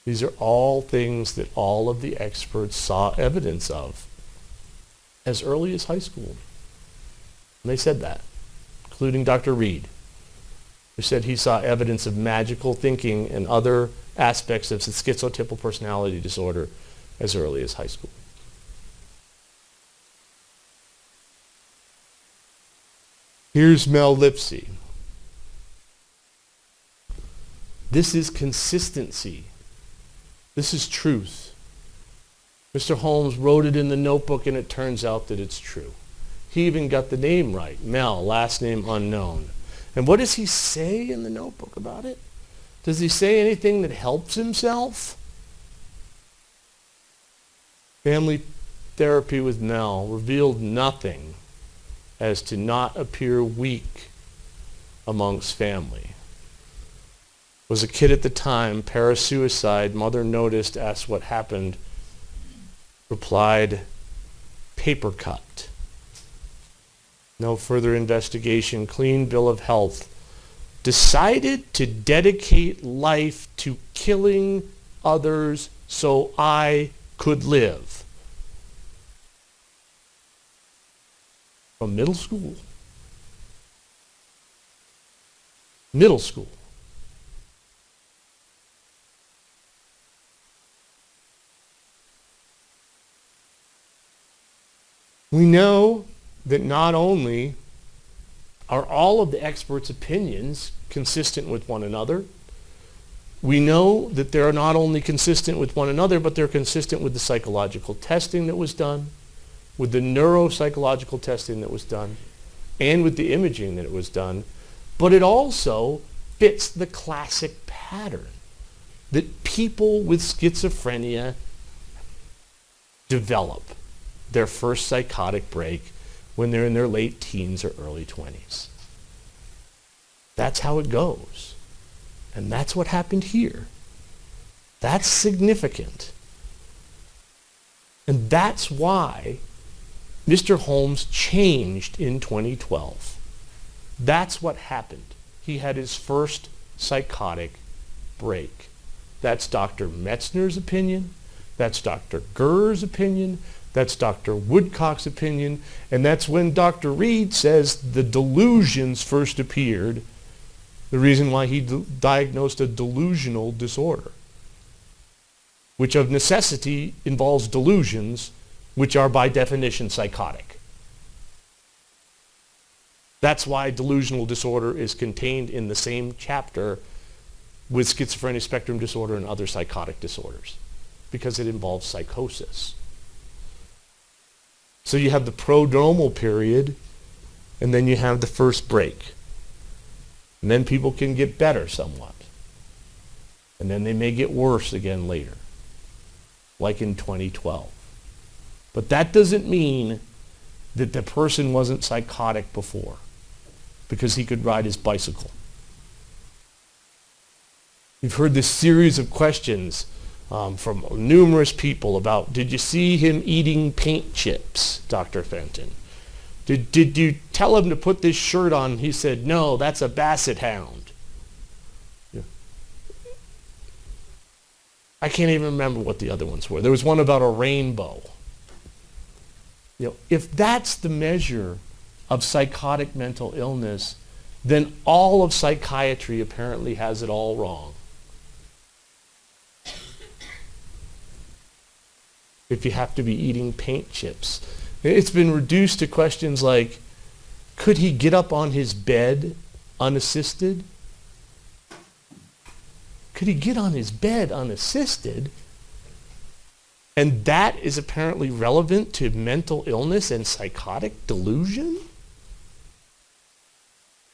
These are all things that all of the experts saw evidence of as early as high school. And they said that, including Dr. Reed, who said he saw evidence of magical thinking and other aspects of the schizotypal personality disorder as early as high school. Here's Mel Lipsy. This is consistency. This is truth. Mr. Holmes wrote it in the notebook, and it turns out that it's true. He even got the name right. Mel, last name unknown. And what does he say in the notebook about it? Does he say anything that helps himself? Family therapy with Mel revealed nothing as to not appear weak amongst family. Was a kid at the time, parasuicide, mother noticed, asked what happened, replied, paper cut. No further investigation, clean bill of health. Decided to dedicate life to killing others so I could live. From middle school. Middle school. We know that not only Are all of the experts' opinions consistent with one another? We know that they're not only consistent with one another, but they're consistent with the psychological testing that was done, with the neuropsychological testing that was done, and with the imaging that was done. But it also fits the classic pattern that people with schizophrenia develop their first psychotic break when they're in their late teens or early 20s. That's how it goes. And that's what happened here. That's significant. And that's why Mr. Holmes changed in 2012. That's what happened. He had his first psychotic break. That's Dr. Metzner's opinion. That's Dr. Gurr's opinion. That's Dr. Woodcock's opinion. And that's when Dr. Reed says the delusions first appeared, the reason why he diagnosed a delusional disorder, which of necessity involves delusions, which are by definition psychotic. That's why delusional disorder is contained in the same chapter with schizophrenia spectrum disorder and other psychotic disorders, because it involves psychosis. So you have the prodromal period, and then you have the first break. And then people can get better somewhat. And then they may get worse again later, like in 2012. But that doesn't mean that the person wasn't psychotic before, because he could ride his bicycle. You've heard this series of questions from numerous people about, did you see him eating paint chips, Dr. Fenton? Did you tell him to put this shirt on? He said, no, that's a basset hound. Yeah. I can't even remember what the other ones were. There was one about a rainbow. If that's the measure of psychotic mental illness, then all of psychiatry apparently has it all wrong. If you have to be eating paint chips. It's been reduced to questions like, could he get up on his bed unassisted? Could he get on his bed unassisted? And that is apparently relevant to mental illness and psychotic delusion?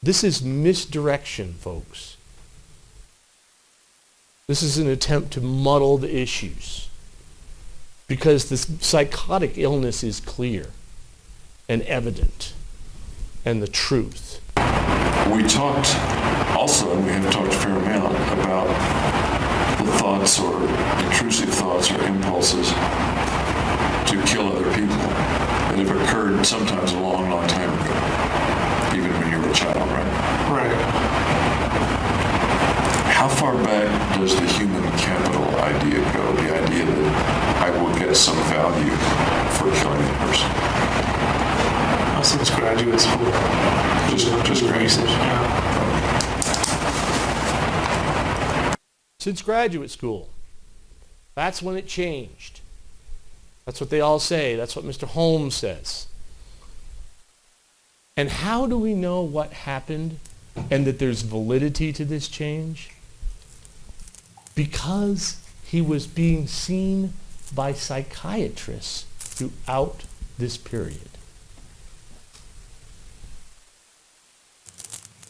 This is misdirection, folks. This is an attempt to muddle the issues, because the psychotic illness is clear and evident, and the truth. We talked also, and we have talked a fair amount, about the thoughts or intrusive thoughts or impulses to kill other people that have occurred sometimes a long, long time ago, even when you were a child, right? Right. How far back does the human capital idea go? The idea that I will get some value for killing a person. Since graduate school. Just research. Yeah. Since graduate school. That's when it changed. That's what they all say. That's what Mr. Holmes says. And how do we know what happened and that there's validity to this change? Because he was being seen by psychiatrists throughout this period.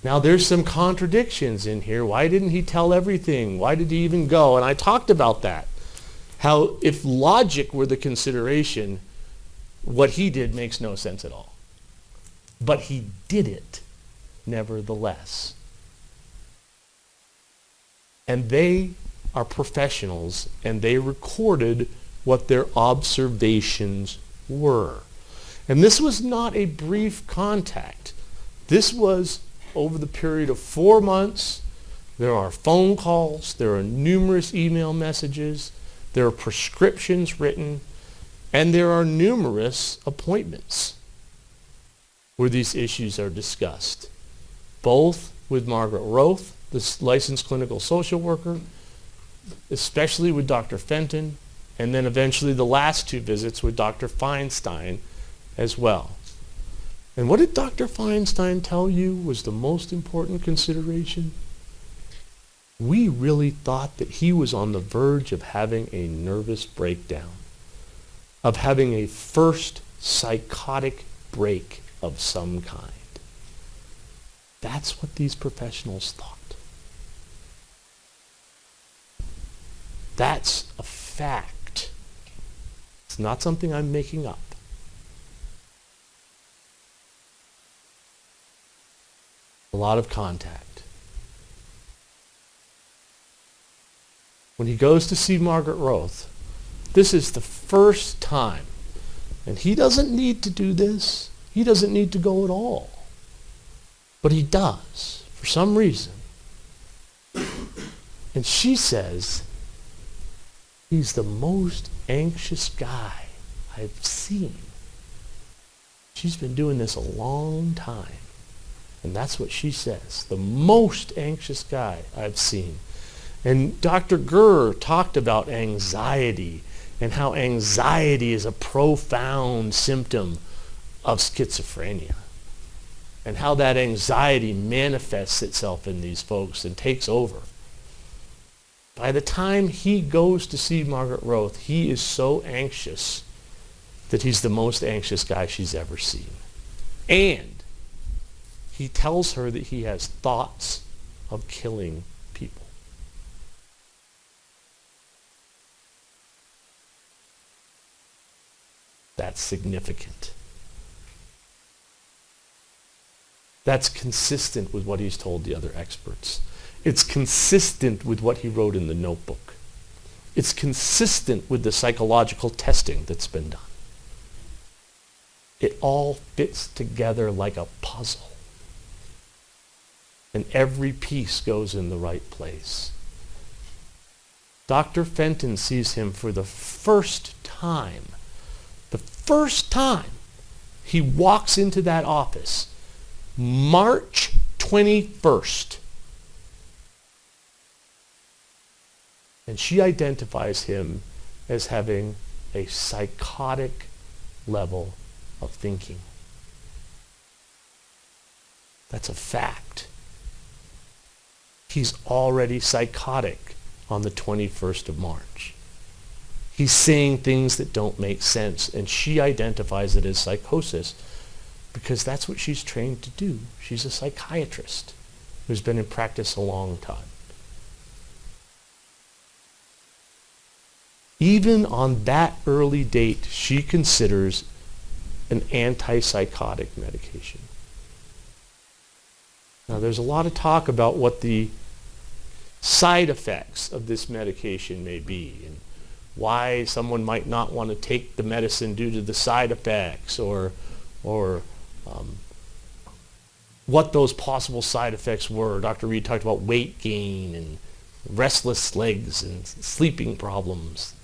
Now there's some contradictions in here. Why didn't he tell everything? Why did he even go? And I talked about that. How if logic were the consideration, what he did makes no sense at all. But he did it nevertheless. And they are professionals, and they recorded what their observations were. And this was not a brief contact. This was over the period of 4 months. There are phone calls, there are numerous email messages, there are prescriptions written, and there are numerous appointments where these issues are discussed, both with Margaret Roth, the licensed clinical social worker, especially with Dr. Fenton, and then eventually the last 2 visits with Dr. Feinstein as well. And what did Dr. Feinstein tell you was the most important consideration? We really thought that he was on the verge of having a nervous breakdown, of having a first psychotic break of some kind. That's what these professionals thought. That's a fact. It's not something I'm making up. A lot of contact. When he goes to see Margaret Roth, this is the first time, and he doesn't need to do this. He doesn't need to go at all. But he does, for some reason. And she says, he's the most anxious guy I've seen. She's been doing this a long time. And that's what she says, the most anxious guy I've seen. And Dr. Gurr talked about anxiety and how anxiety is a profound symptom of schizophrenia. And how that anxiety manifests itself in these folks and takes over. By the time he goes to see Margaret Roth, he is so anxious that he's the most anxious guy she's ever seen. And he tells her that he has thoughts of killing people. That's significant. That's consistent with what he's told the other experts. It's consistent with what he wrote in the notebook. It's consistent with the psychological testing that's been done. It all fits together like a puzzle. And every piece goes in the right place. Dr. Fenton sees him for the first time. The first time he walks into that office, March 21st. And she identifies him as having a psychotic level of thinking. That's a fact. He's already psychotic on the 21st of March. He's saying things that don't make sense, and she identifies it as psychosis because that's what she's trained to do. She's a psychiatrist who's been in practice a long time. Even on that early date, she considers an antipsychotic medication. Now, there's a lot of talk about what the side effects of this medication may be and why someone might not want to take the medicine due to the side effects or what those possible side effects were. Dr. Reed talked about weight gain and restless legs and sleeping problems.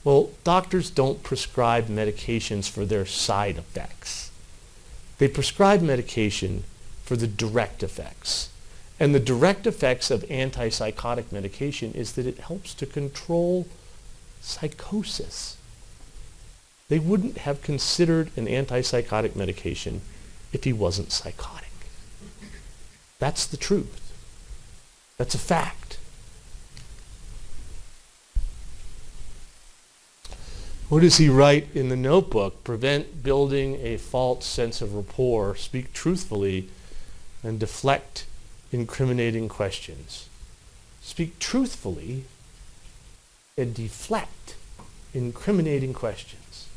Well, doctors don't prescribe medications for their side effects. They prescribe medication for the direct effects. And the direct effects of antipsychotic medication is that it helps to control psychosis. They wouldn't have considered an antipsychotic medication if he wasn't psychotic. That's the truth. That's a fact. What does he write in the notebook? Prevent building a false sense of rapport, speak truthfully, and deflect incriminating questions. Speak truthfully and deflect incriminating questions.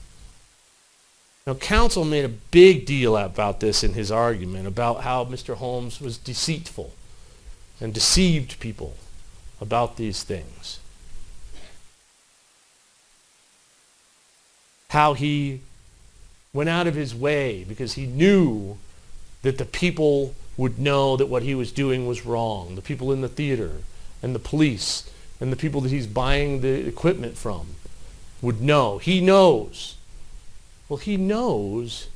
Now, counsel made a big deal about this in his argument, about how Mr. Holmes was deceitful and deceived people about these things. How he went out of his way because he knew that the people would know that what he was doing was wrong. The people in the theater and the police and the people that he's buying the equipment from would know. He knows. Well, he knows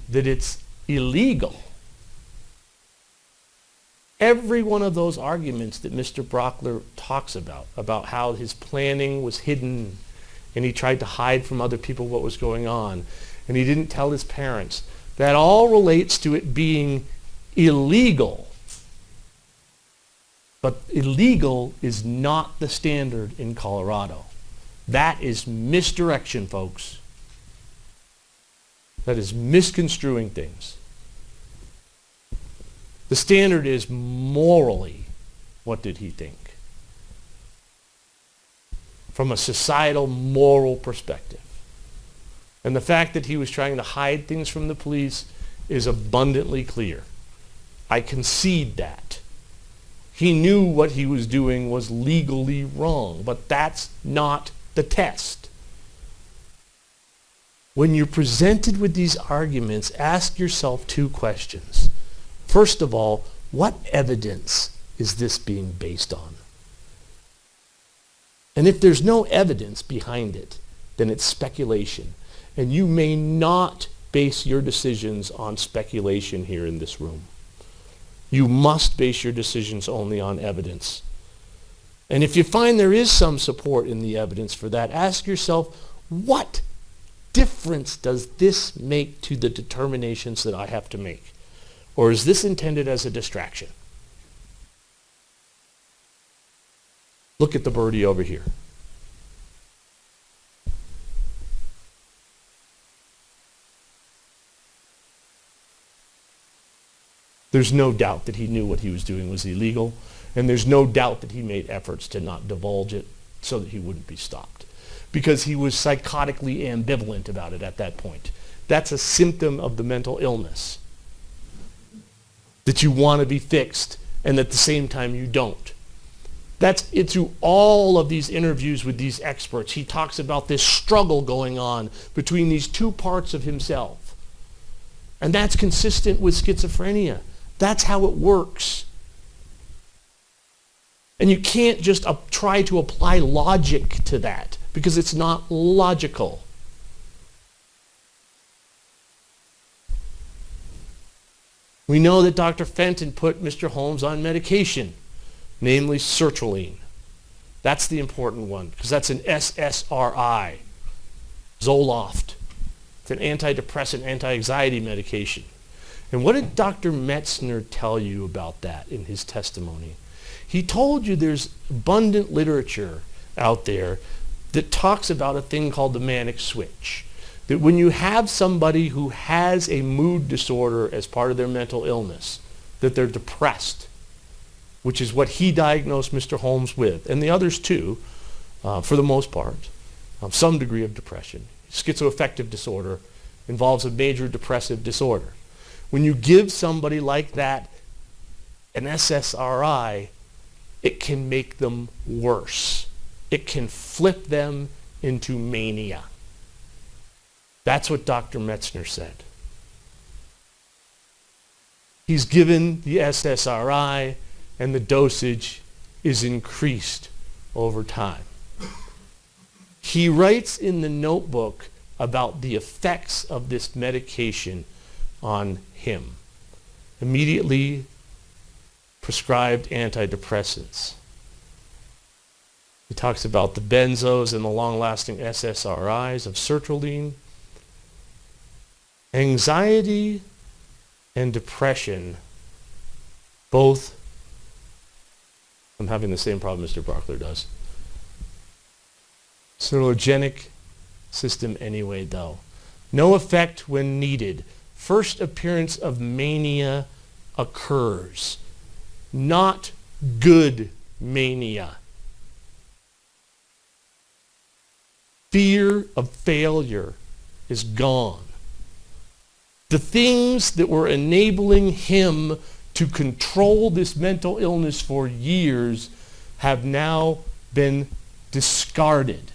that it's illegal. Every one of those arguments that Mr. Brockler talks about how his planning was hidden and he tried to hide from other people what was going on, and he didn't tell his parents That all relates to it being illegal. But illegal is not the standard in Colorado. That is misdirection, folks. That is misconstruing things. The standard is morally, what did he think? From a societal moral perspective. And the fact that he was trying to hide things from the police is abundantly clear. I concede that. He knew what he was doing was legally wrong, but that's not the test. When you're presented with these arguments, ask yourself two questions. First of all, what evidence is this being based on? And if there's no evidence behind it, then it's speculation. And you may not base your decisions on speculation here in this room. You must base your decisions only on evidence. And if you find there is some support in the evidence for that, ask yourself, what difference does this make to the determinations that I have to make? Or is this intended as a distraction? Look at the birdie over here. There's no doubt that he knew what he was doing was illegal, and there's no doubt that he made efforts to not divulge it so that he wouldn't be stopped, because he was psychotically ambivalent about it at that point. That's a symptom of the mental illness, that you want to be fixed, and at the same time you don't. That's it. Through all of these interviews with these experts, he talks about this struggle going on between these two parts of himself. And that's consistent with schizophrenia. That's how it works. And you can't just try to apply logic to that, because it's not logical. We know that Dr. Fenton put Mr. Holmes on medication, namely sertraline. That's the important one, because that's an SSRI, Zoloft. It's an antidepressant, anti-anxiety medication. And what did Dr. Metzner tell you about that in his testimony? He told you there's abundant literature out there that talks about a thing called the manic switch. That when you have somebody who has a mood disorder as part of their mental illness, that they're depressed, which is what he diagnosed Mr. Holmes with, and the others too, for the most part, some degree of depression. Schizoaffective disorder involves a major depressive disorder. When you give somebody like that an SSRI, it can make them worse. It can flip them into mania. That's what Dr. Metzner said. He's given the SSRI, and the dosage is increased over time. He writes in the notebook about the effects of this medication on him. Immediately prescribed antidepressants. He talks about the benzos and the long-lasting SSRIs of sertraline. Anxiety and depression, both, I'm having the same problem Mr. Brockler does. Serologenic system anyway, though. No effect when needed. First appearance of mania occurs. Not good mania. Fear of failure is gone. The things that were enabling him to control this mental illness for years have now been discarded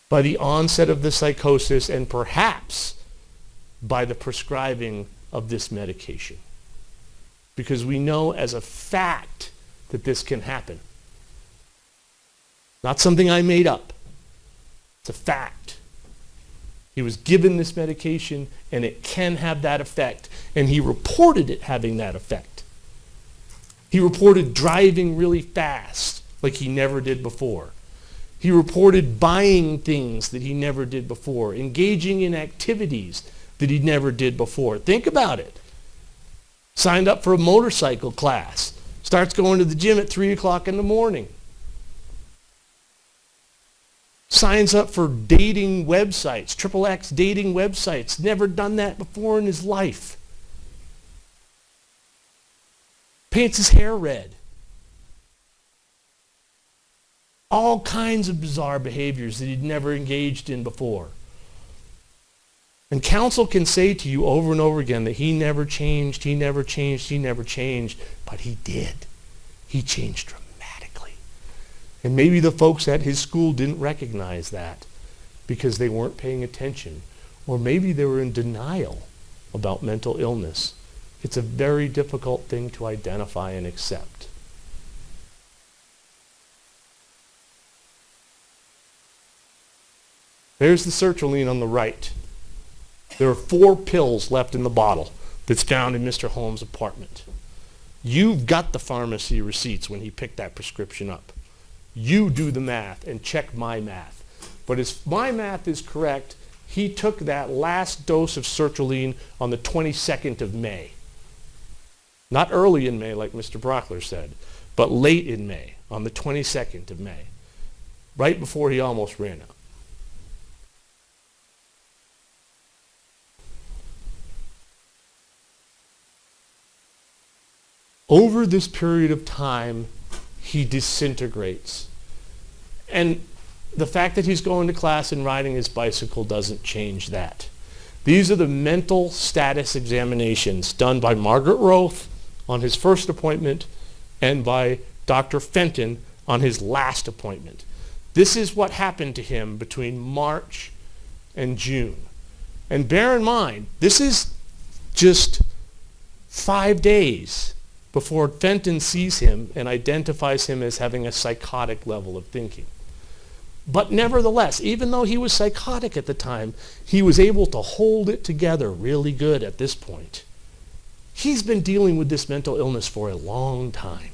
by the onset of the psychosis, and perhaps by the prescribing of this medication. Because we know as a fact that this can happen. Not something I made up. It's a fact. He was given this medication, and it can have that effect. And he reported it having that effect. He reported driving really fast, like he never did before. He reported buying things that he never did before, engaging in activities that he never did before. Think about it. Signed up for a motorcycle class. Starts going to the gym at 3 o'clock in the morning. Signs up for dating websites, XXX dating websites. Never done that before in his life. Paints his hair red. All kinds of bizarre behaviors that he'd never engaged in before. And counsel can say to you over and over again that he never changed, he never changed, he never changed. But he did. He changed dramatically. And maybe the folks at his school didn't recognize that because they weren't paying attention. Or maybe they were in denial about mental illness. It's a very difficult thing to identify and accept. There's the sertraline on the right. There are 4 pills left in the bottle that's found in Mr. Holmes' apartment. You've got the pharmacy receipts when he picked that prescription up. You do the math and check my math. But if my math is correct, he took that last dose of sertraline on the 22nd of May. Not early in May like Mr. Brockler said, but late in May, on the 22nd of May, right before he almost ran out. Over this period of time, he disintegrates. And the fact that he's going to class and riding his bicycle doesn't change that. These are the mental status examinations done by Margaret Roth on his first appointment and by Dr. Fenton on his last appointment. This is what happened to him between March and June. And bear in mind, this is just 5 days before Fenton sees him and identifies him as having a psychotic level of thinking. But nevertheless, even though he was psychotic at the time, he was able to hold it together really good at this point. He's been dealing with this mental illness for a long time.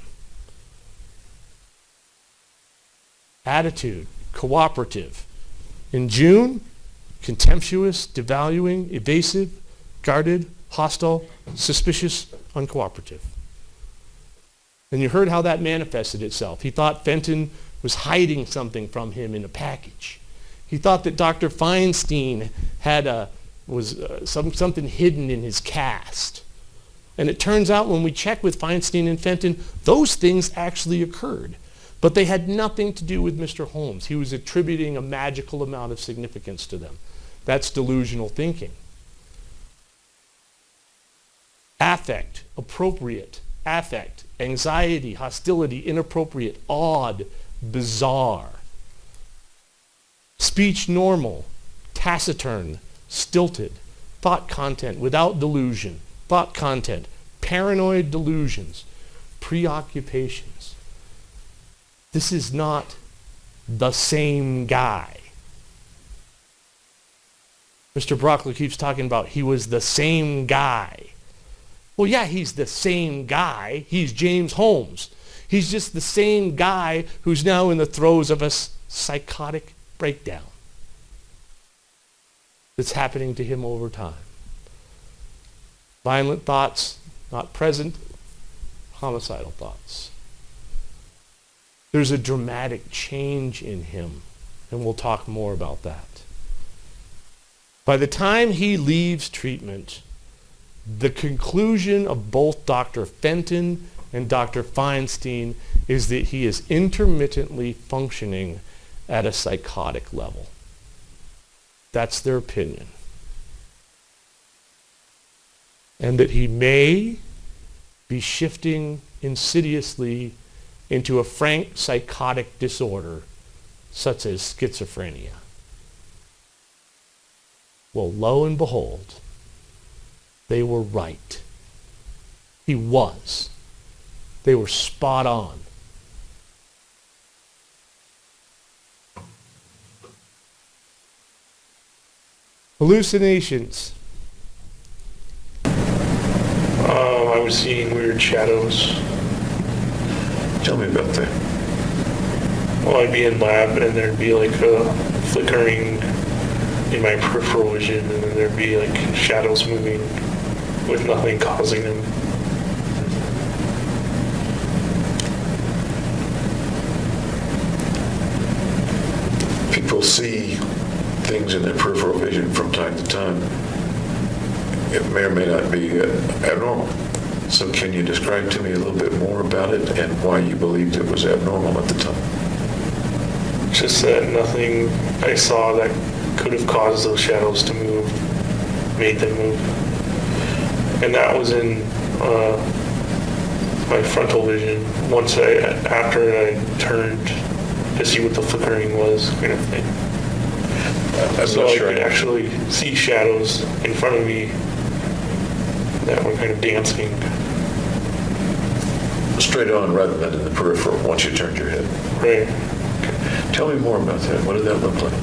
Attitude, cooperative. In June, contemptuous, devaluing, evasive, guarded, hostile, suspicious, uncooperative. And you heard how that manifested itself. He thought Fenton was hiding something from him in a package. He thought that Dr. Feinstein had something hidden in his cast. And it turns out when we check with Feinstein and Fenton, those things actually occurred. But they had nothing to do with Mr. Holmes. He was attributing a magical amount of significance to them. That's delusional thinking. Affect, appropriate, affect, anxiety, hostility, inappropriate, odd, bizarre. Speech normal, taciturn, stilted, thought content without delusion, thought content, paranoid delusions, preoccupations. This is not the same guy. Mr. Brockler keeps talking about he was the same guy. Well, yeah, he's the same guy. He's James Holmes. He's just the same guy who's now in the throes of a psychotic breakdown that's happening to him over time. Violent thoughts, not present, homicidal thoughts. There's a dramatic change in him, and we'll talk more about that. By the time he leaves treatment, the conclusion of both Dr. Fenton and Dr. Feinstein is that he is intermittently functioning at a psychotic level. That's their opinion. And that he may be shifting insidiously into a frank psychotic disorder such as schizophrenia. Well, lo and behold, they were right. He was. They were spot on. Hallucinations. I was seeing weird shadows. Tell me about that. Well, I'd be in lab and there'd be like a flickering in my peripheral vision, and then there'd be like shadows moving with nothing causing them. People see things in their peripheral vision from time to time. It may or may not be abnormal. So can you describe to me a little bit more about it and why you believed it was abnormal at the time? Just that nothing I saw that could have caused those shadows to move made them move. And that was in my frontal vision. After I turned to see what the flickering was, kind of thing. I'm So not I sure. could actually see shadows in front of me that were kind of dancing. Straight on rather than in the peripheral once you turned your head. Right. Tell me more about that. What did that look like?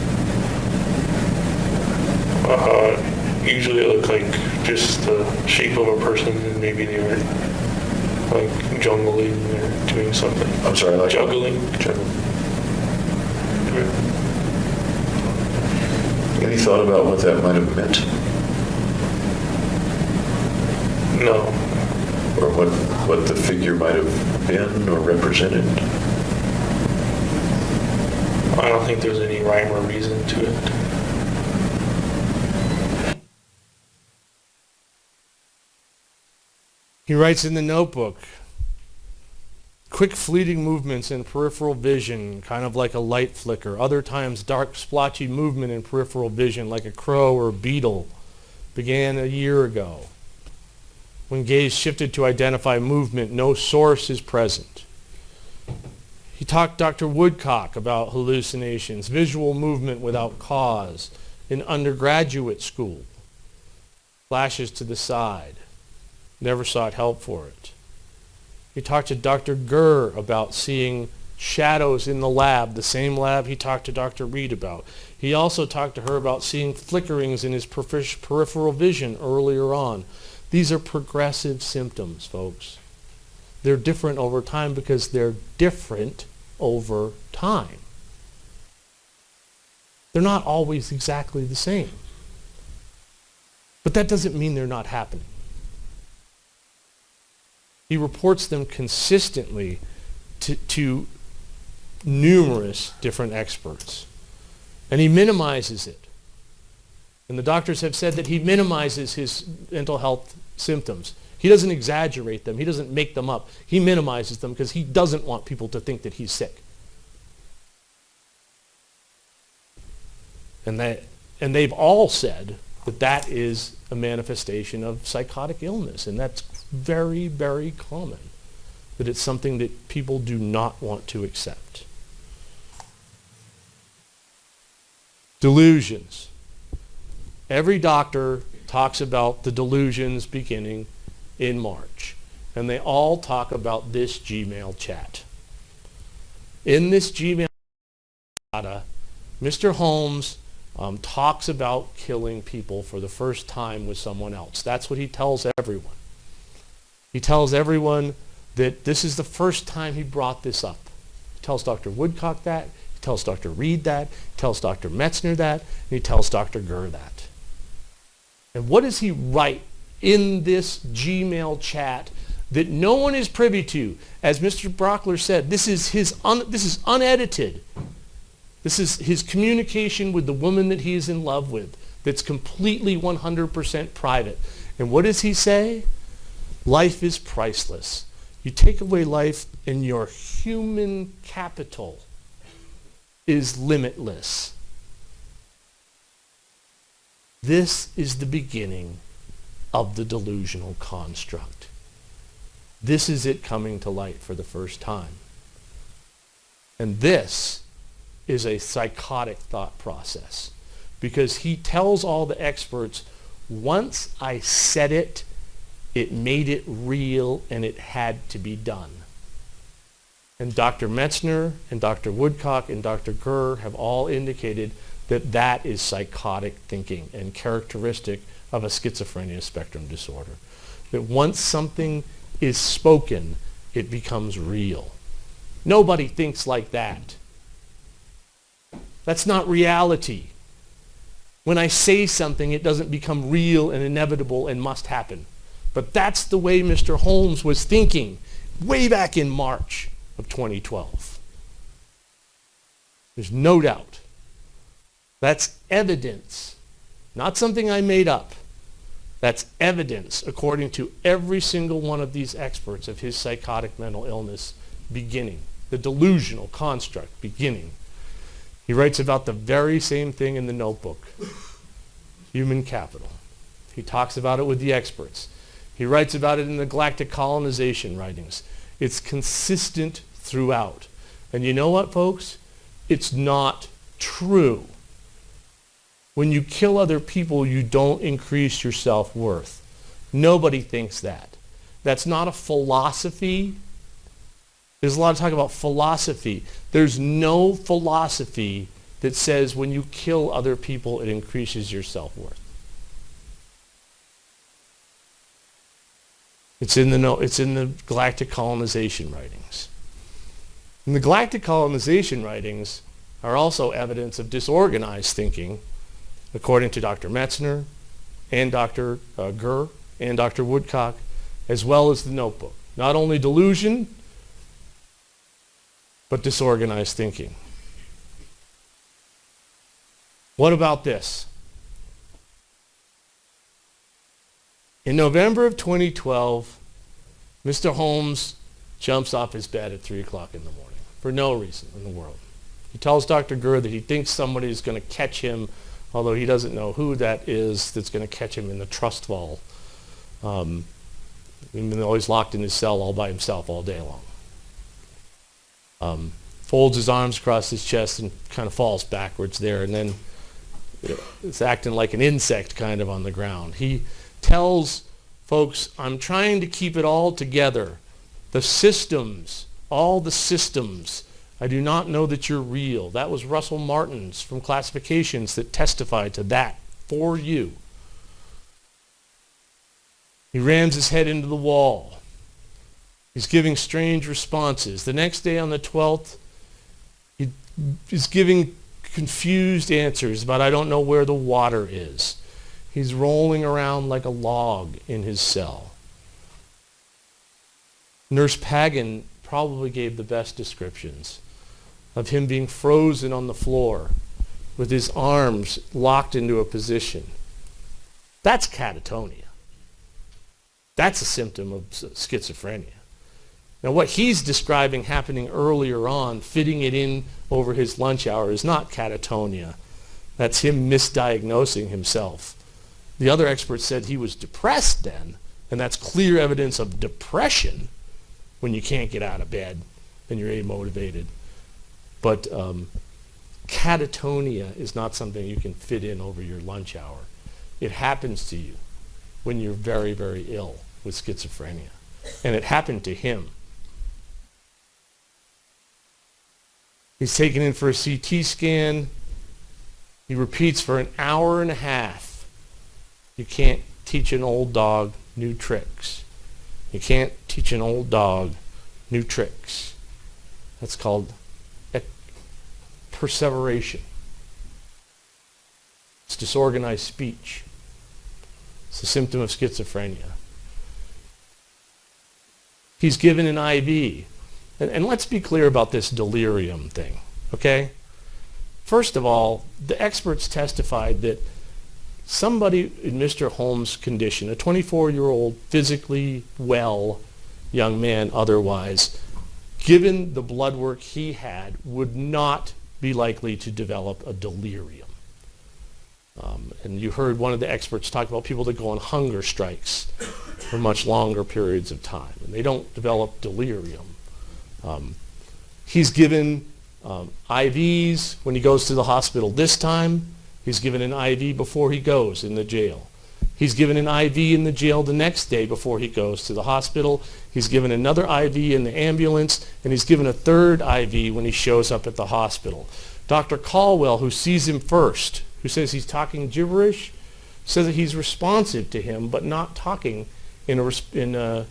Usually it looked like just the shape of a person, and maybe they were like jungling or doing something. I'm sorry, like Juggling. Any thought about what that might have meant? No. Or what the figure might have been or represented? I don't think there's any rhyme or reason to it. He writes in the notebook, quick fleeting movements in peripheral vision, kind of like a light flicker. Other times, dark splotchy movement in peripheral vision, like a crow or a beetle, began a year ago. When gaze shifted to identify movement, no source is present. He talked to Dr. Woodcock about hallucinations, visual movement without cause, in undergraduate school. Flashes to the side. Never sought help for it. He talked to Dr. Gurr about seeing shadows in the lab, the same lab he talked to Dr. Reed about. He also talked to her about seeing flickerings in his peripheral vision earlier on. These are progressive symptoms, folks. They're different over time because they're different over time. They're not always exactly the same. But that doesn't mean they're not happening. He reports them consistently to numerous different experts. And he minimizes it. And the doctors have said that he minimizes his mental health symptoms. He doesn't exaggerate them. He doesn't make them up. He minimizes them because he doesn't want people to think that he's sick. And they've all said that that is a manifestation of psychotic illness. And that's very, very common. That it's something that people do not want to accept. Delusions. Every doctor talks about the delusions beginning in March. And they all talk about this Gmail chat. In this Gmail chat, Mr. Holmes talks about killing people for the first time with someone else. That's what he tells everyone. He tells everyone that this is the first time he brought this up. He tells Dr. Woodcock that. He tells Dr. Reed that. He tells Dr. Metzner that. And he tells Dr. Gurr that. And what does he write in this Gmail chat that no one is privy to? As Mr. Brockler said, this is unedited. This is his communication with the woman that he is in love with that's completely 100% private. And what does he say? Life is priceless. You take away life and your human capital is limitless. This is the beginning of the delusional construct. This is it coming to light for the first time. And this is a psychotic thought process because he tells all the experts, once I said it, it made it real and it had to be done. And Dr. Metzner and Dr. Woodcock and Dr. Gurr have all indicated that that is psychotic thinking and characteristic of a schizophrenia spectrum disorder. That once something is spoken, it becomes real. Nobody thinks like that. That's not reality. When I say something, it doesn't become real and inevitable and must happen. But that's the way Mr. Holmes was thinking way back in March of 2012. There's no doubt. That's evidence, not something I made up. That's evidence, according to every single one of these experts, of his psychotic mental illness beginning, the delusional construct beginning. He writes about the very same thing in the notebook, human capital. He talks about it with the experts. He writes about it in the galactic colonization writings. It's consistent throughout. And you know what, folks? It's not true. When you kill other people, you don't increase your self-worth. Nobody thinks that. That's not a philosophy. There's a lot of talk about philosophy. There's no philosophy that says when you kill other people, it increases your self-worth. It's in the galactic colonization writings. And the galactic colonization writings are also evidence of disorganized thinking, according to Dr. Metzner and Dr. Gurr and Dr. Woodcock, as well as the notebook. Not only delusion, but disorganized thinking. What about this? In November of 2012, Mr. Holmes jumps off his bed at 3 o'clock in the morning for no reason in the world. He tells Dr. Gurr that he thinks somebody is going to catch him, although he doesn't know who that is that's going to catch him in the trust fall, even though he's locked in his cell all by himself all day long. Folds his arms across his chest and kind of falls backwards there, and then it's acting like an insect kind of on the ground. He tells folks, I'm trying to keep it all together. The systems, all the systems. I do not know that you're real. That was Russell Martins from Classifications that testified to that for you. He rams his head into the wall. He's giving strange responses. The next day on the 12th, he is giving confused answers about I don't know where the water is. He's rolling around like a log in his cell. Nurse Pagan probably gave the best descriptions of him being frozen on the floor with his arms locked into a position. That's catatonia. That's a symptom of schizophrenia. Now what he's describing happening earlier on, fitting it in over his lunch hour, is not catatonia. That's him misdiagnosing himself. The other experts said he was depressed then, and that's clear evidence of depression when you can't get out of bed and you're amotivated. But catatonia is not something you can fit in over your lunch hour. It happens to you when you're very, very ill with schizophrenia. And it happened to him. He's taken in for a CT scan. He repeats for an hour and a half. You can't teach an old dog new tricks. You can't teach an old dog new tricks. That's called perseveration. It's disorganized speech. It's a symptom of schizophrenia. He's given an IV. And let's be clear about this delirium thing, okay? First of all, the experts testified that somebody in Mr. Holmes' condition, a 24-year-old physically well young man otherwise, given the blood work he had, would not be likely to develop a delirium. And you heard one of the experts talk about people that go on hunger strikes for much longer periods of time, and they don't develop delirium. He's given IVs when he goes to the hospital this time. He's given an IV before he goes in the jail. He's given an IV in the jail the next day before he goes to the hospital. He's given another IV in the ambulance, and he's given a third IV when he shows up at the hospital. Dr. Caldwell, who sees him first, who says he's talking gibberish, says that he's responsive to him, but not talking in a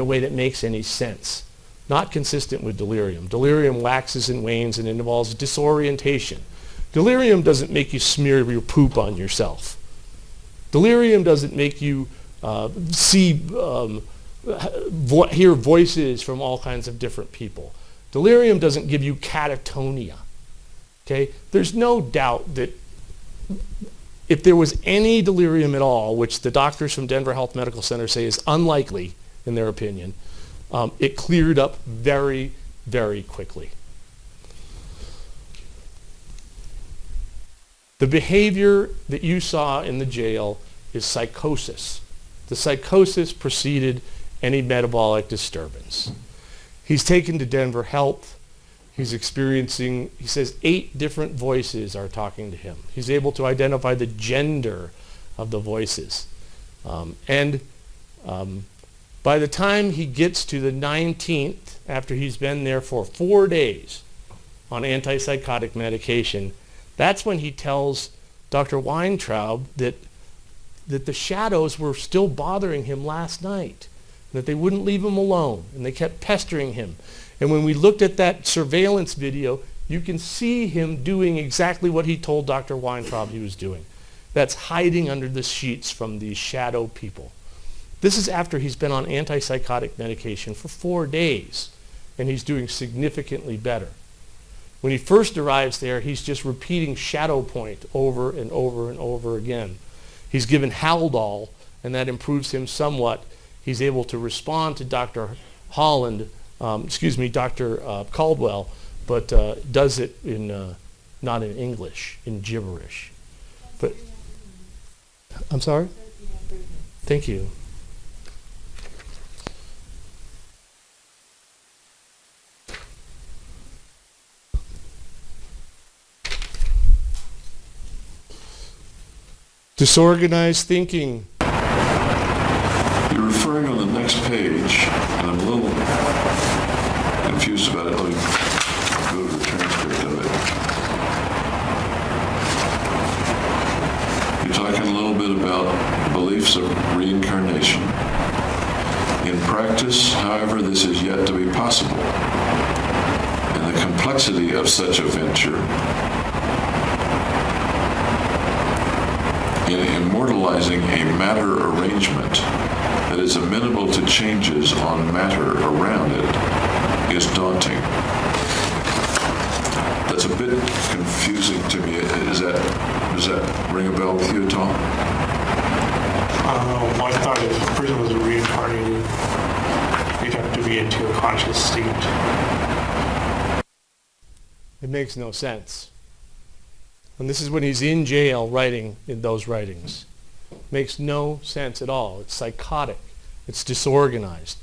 way that makes any sense. Not consistent with delirium. Delirium waxes and wanes and it involves disorientation. Delirium doesn't make you smear your poop on yourself. Delirium doesn't make you hear voices from all kinds of different people. Delirium doesn't give you catatonia. Okay? There's no doubt that if there was any delirium at all, which the doctors from Denver Health Medical Center say is unlikely in their opinion, it cleared up very, very quickly. The behavior that you saw in the jail is psychosis. The psychosis preceded any metabolic disturbance. He's taken to Denver Health. He's experiencing, he says, 8 different voices are talking to him. He's able to identify the gender of the voices. By the time he gets to the 19th, after he's been there for 4 days on antipsychotic medication, that's when he tells Dr. Weintraub that the shadows were still bothering him last night, that they wouldn't leave him alone, and they kept pestering him. And when we looked at that surveillance video, you can see him doing exactly what he told Dr. Weintraub he was doing. That's hiding under the sheets from these shadow people. This is after he's been on antipsychotic medication for 4 days, and he's doing significantly better. When he first arrives there, he's just repeating shadow point over and over and over again. He's given Haldol, and that improves him somewhat. He's able to respond to Dr. Dr. Caldwell, but does it in not in English, in gibberish. But I'm sorry? Thank you. Disorganized thinking. You're referring on the next page, and I'm a little confused about it. Let me go to the transcript of it. You're talking a little bit about beliefs of reincarnation. In practice, however, this is yet to be possible. And the complexity of such a venture in immortalizing a matter arrangement that is amenable to changes on matter around it is daunting. That's a bit confusing to me. Does that ring a bell with you at all? I thought if a person was reincarnated, they'd have to be into a conscious state. It makes no sense. And this is when he's in jail writing in those writings. Makes no sense at all. It's psychotic. It's disorganized.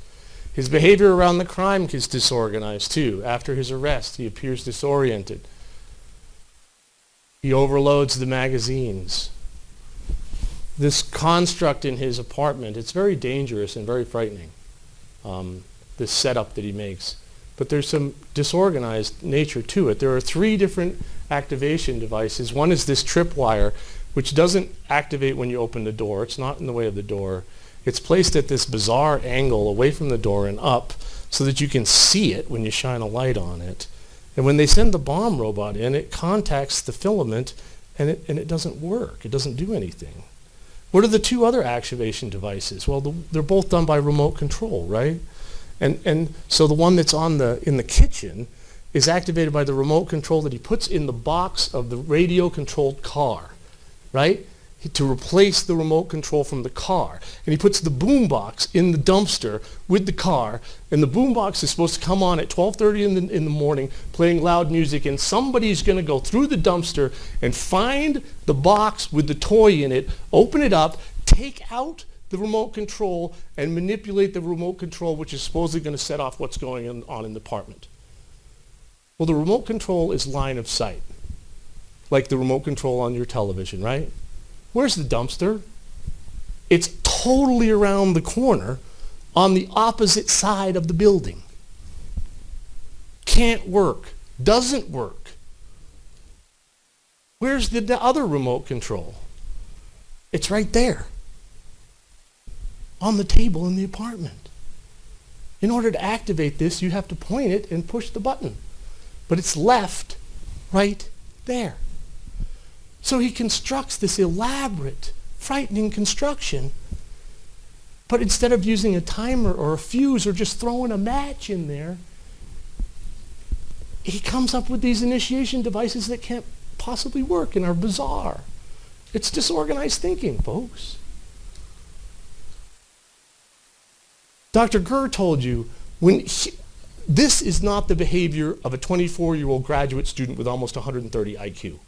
His behavior around the crime is disorganized too. After his arrest, he appears disoriented. He overloads the magazines. This construct in his apartment, it's very dangerous and very frightening, this setup that he makes. But there's some disorganized nature to it. There are 3 different activation devices. One is this tripwire, which doesn't activate when you open the door. It's not in the way of the door. It's placed at this bizarre angle away from the door and up so that you can see it when you shine a light on it. And when they send the bomb robot in, it contacts the filament and it doesn't work. It doesn't do anything. What are the 2 other activation devices? Well, they're both done by remote control, right? And so the one that's in the kitchen is activated by the remote control that he puts in the box of the radio-controlled car, right? To replace the remote control from the car. And he puts the boom box in the dumpster with the car, and the boom box is supposed to come on at 12:30 in the morning playing loud music, and somebody's going to go through the dumpster and find the box with the toy in it, open it up, take out the remote control, and manipulate the remote control, which is supposedly going to set off what's going on in the apartment. Well, the remote control is line of sight, like the remote control on your television, right? Where's the dumpster? It's totally around the corner on the opposite side of the building. Can't work. Doesn't work. Where's the other remote control? It's right there on the table in the apartment. In order to activate this, you have to point it and push the button. But it's left right there. So he constructs this elaborate, frightening construction, but instead of using a timer or a fuse or just throwing a match in there, he comes up with these initiation devices that can't possibly work and are bizarre. It's disorganized thinking, folks. Dr. Gurr told you, this is not the behavior of a 24-year-old graduate student with almost 130 IQ.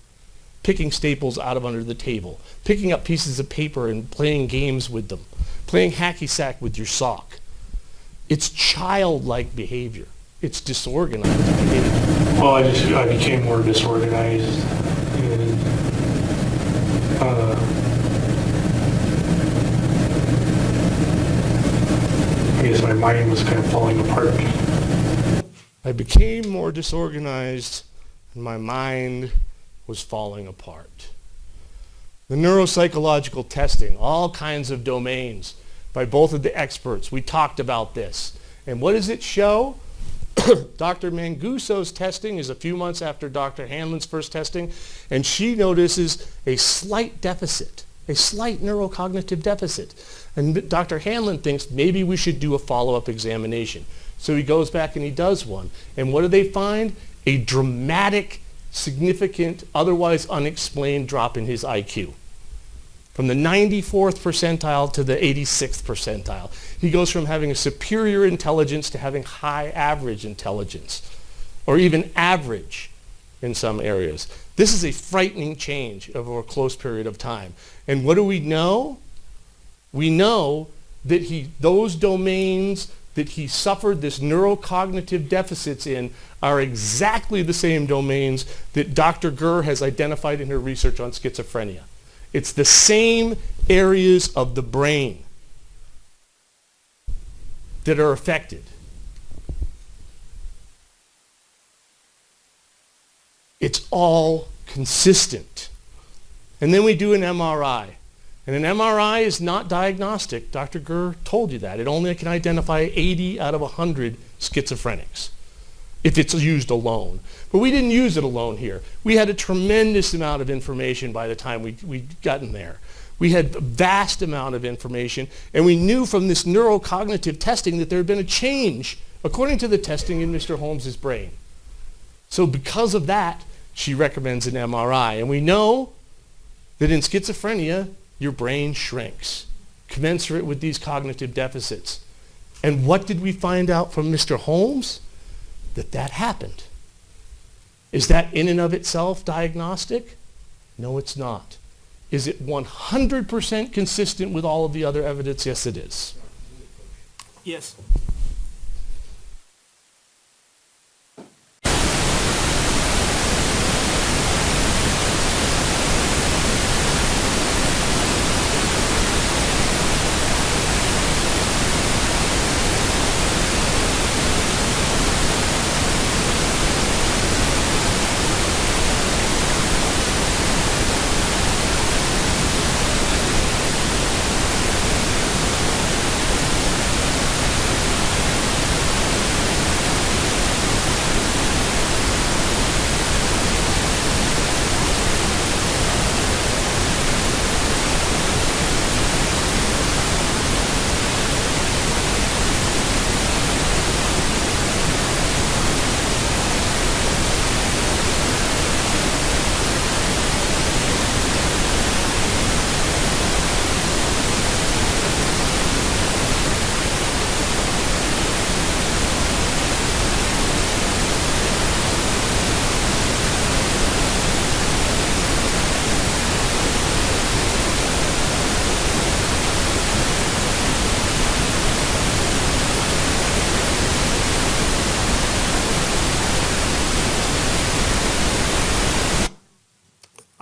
Picking staples out of under the table, picking up pieces of paper and playing games with them, playing hacky sack with your sock. It's childlike behavior. It's disorganized behavior. Well, I became more disorganized. And, I guess my mind was kind of falling apart. I became more disorganized and my mind was falling apart. The neuropsychological testing, all kinds of domains by both of the experts. We talked about this. And what does it show? Dr. Manguso's testing is a few months after Dr. Hanlon's first testing, and she notices a slight deficit, a slight neurocognitive deficit. And Dr. Hanlon thinks maybe we should do a follow-up examination. So he goes back and he does one. And what do they find? A dramatic, significant, otherwise unexplained drop in his IQ. From the 94th percentile to the 86th percentile. He goes from having a superior intelligence to having high average intelligence, or even average in some areas. This is a frightening change over a close period of time. And what do we know? We know that those domains that he suffered this neurocognitive deficits in are exactly the same domains that Dr. Gurr has identified in her research on schizophrenia. It's the same areas of the brain that are affected. It's all consistent. And then we do an MRI. And an MRI is not diagnostic. Dr. Gurr told you that. It only can identify 80 out of 100 schizophrenics if it's used alone. But we didn't use it alone here. We had a tremendous amount of information by the time we'd gotten there. We had a vast amount of information, and we knew from this neurocognitive testing that there had been a change, according to the testing, in Mr. Holmes's brain. So because of that, she recommends an MRI. And we know that in schizophrenia, your brain shrinks, commensurate with these cognitive deficits. And what did we find out from Mr. Holmes? That happened. Is that in and of itself diagnostic? No, it's not. Is it 100% consistent with all of the other evidence? Yes, it is. Yes.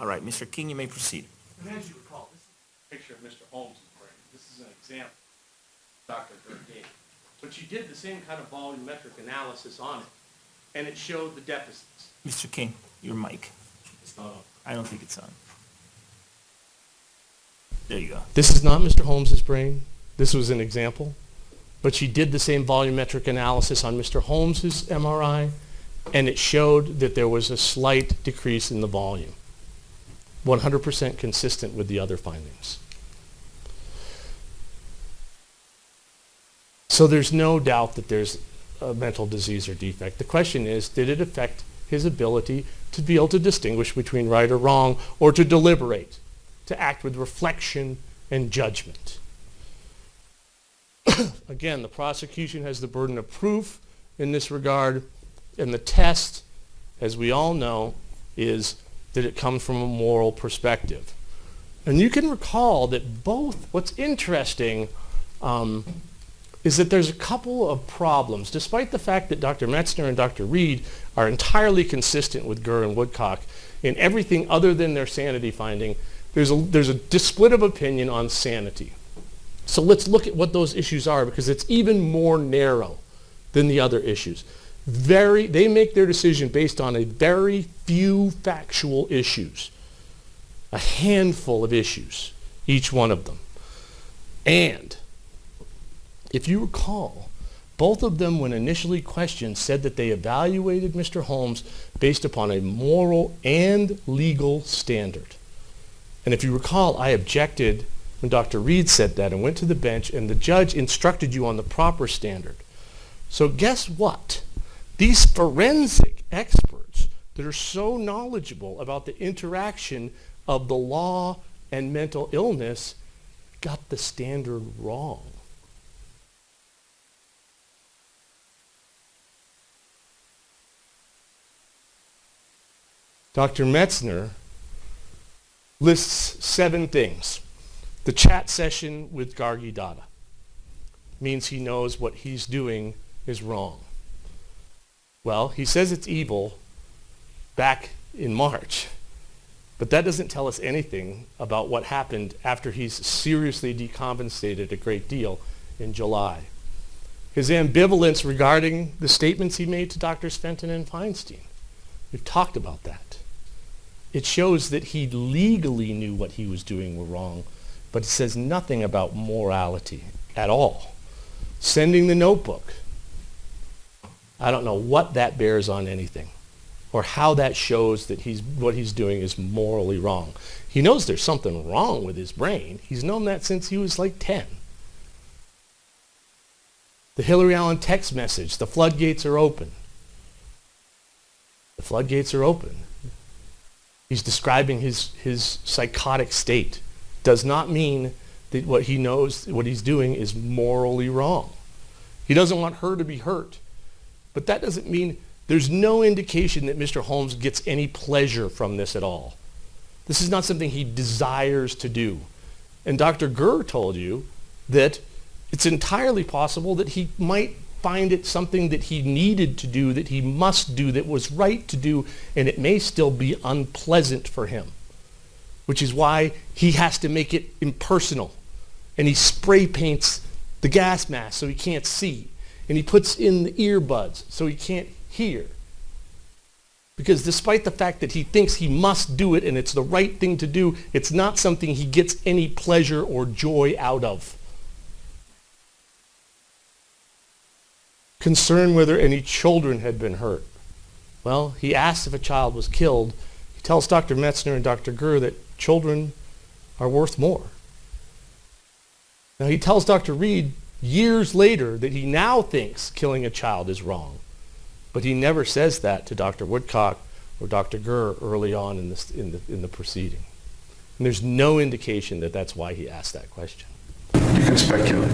All right, Mr. King, you may proceed. And as you recall, this is a picture of Mr. Holmes' brain. This is an example Dr. Gurr gave. But she did the same kind of volumetric analysis on it, and it showed the deficits. Mr. King, your mic. It's not on. I don't think it's on. There you go. This is not Mr. Holmes' brain. This was an example. But she did the same volumetric analysis on Mr. Holmes' MRI, and it showed that there was a slight decrease in the volume. 100% consistent with the other findings. So there's no doubt that there's a mental disease or defect. The question is, did it affect his ability to be able to distinguish between right or wrong, or to deliberate, to act with reflection and judgment? Again, the prosecution has the burden of proof in this regard, and the test, as we all know, is that it comes from a moral perspective. And you can recall that both, what's interesting is that there's a couple of problems. Despite the fact that Dr. Metzner and Dr. Reed are entirely consistent with Gurr and Woodcock in everything other than their sanity finding, there's a split of opinion on sanity. So let's look at what those issues are, because it's even more narrow than the other issues. They make their decision based on a very few factual issues, a handful of issues, each one of them. And if you recall, both of them, when initially questioned, said that they evaluated Mr. Holmes based upon a moral and legal standard. And if you recall, I objected when Dr. Reed said that and went to the bench, and the judge instructed you on the proper standard. So guess what? These forensic experts that are so knowledgeable about the interaction of the law and mental illness got the standard wrong. Dr. Metzner lists 7 things. The chat session with Gargi Dada means he knows what he's doing is wrong. Well, he says it's evil back in March, but that doesn't tell us anything about what happened after he's seriously decompensated a great deal in July. His ambivalence regarding the statements he made to Drs. Fenton and Feinstein. We've talked about that. It shows that he legally knew what he was doing were wrong, but it says nothing about morality at all. Sending the notebook. I don't know what that bears on anything, or how that shows that what he's doing is morally wrong. He knows there's something wrong with his brain. He's known that since he was like 10. The Hillary Allen text message, the floodgates are open. The floodgates are open. He's describing his psychotic state. Does not mean that what he knows, what he's doing is morally wrong. He doesn't want her to be hurt. But that doesn't mean, there's no indication that Mr. Holmes gets any pleasure from this at all. This is not something he desires to do. And Dr. Gurr told you that it's entirely possible that he might find it something that he needed to do, that he must do, that was right to do, and it may still be unpleasant for him, which is why he has to make it impersonal. And he spray paints the gas mask so he can't see. And he puts in the earbuds so he can't hear. Because despite the fact that he thinks he must do it and it's the right thing to do, it's not something he gets any pleasure or joy out of. Concern whether any children had been hurt. Well, he asked if a child was killed. He tells Dr. Metzner and Dr. Gurr that children are worth more. Now he tells Dr. Reed years later that he now thinks killing a child is wrong. But he never says that to Dr. Woodcock or Dr. Gurr early on in the proceeding. And there's no indication that that's why he asked that question. You can speculate.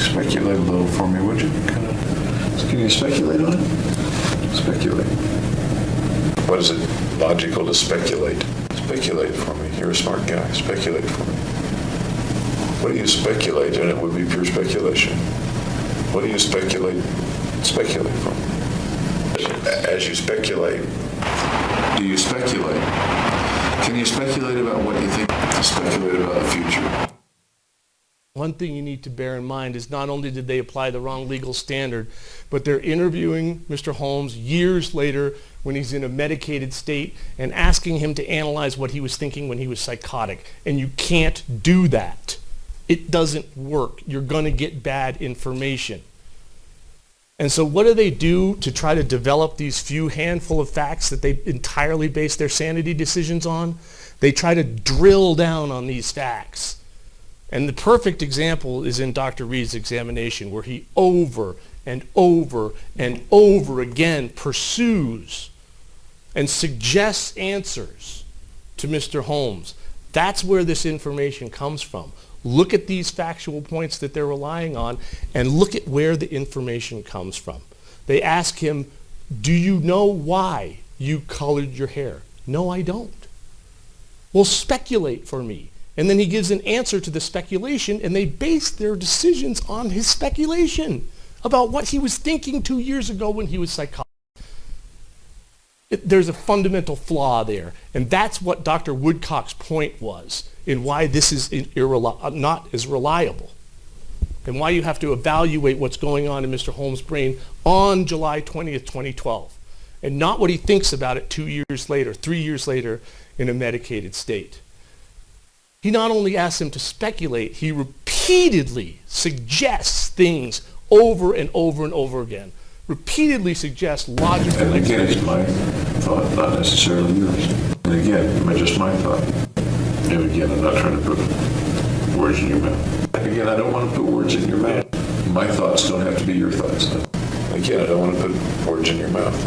Speculate a little for me, would you? Can you speculate on it? Speculate. What is it logical to speculate? Speculate for me. You're a smart guy. Speculate for me. What do you speculate? And it would be pure speculation. What do you speculate? Speculate for me. As you speculate, do you speculate? Can you speculate about what you think? Speculate about the future. One thing you need to bear in mind is not only did they apply the wrong legal standard, but they're interviewing Mr. Holmes years later when he's in a medicated state and asking him to analyze what he was thinking when he was psychotic. And you can't do that. It doesn't work. You're going to get bad information. And so what do they do to try to develop these few handful of facts that they entirely base their sanity decisions on? They try to drill down on these facts. And the perfect example is in Dr. Reed's examination, where he over and over and over again pursues and suggests answers to Mr. Holmes. That's where this information comes from. Look at these factual points that they're relying on and look at where the information comes from. They ask him, do you know why you colored your hair? No, I don't. Well, speculate for me. And then he gives an answer to the speculation, and they base their decisions on his speculation about what he was thinking 2 years ago when he was psychotic. There's a fundamental flaw there, and that's what Dr. Woodcock's point was in why this is not as reliable, and why you have to evaluate what's going on in Mr. Holmes' brain on July 20th, 2012, and not what he thinks about it 2 years later, 3 years later in a medicated state. He not only asks him to speculate, he repeatedly suggests things over and over and over again. Repeatedly suggests logical And again, it's explanations. my thought, not necessarily yours. And again, just my thought. And again, I'm not trying to put words in your mouth. Again, I don't want to put words in your mouth. My thoughts don't have to be your thoughts. Again, I don't want to put words in your mouth.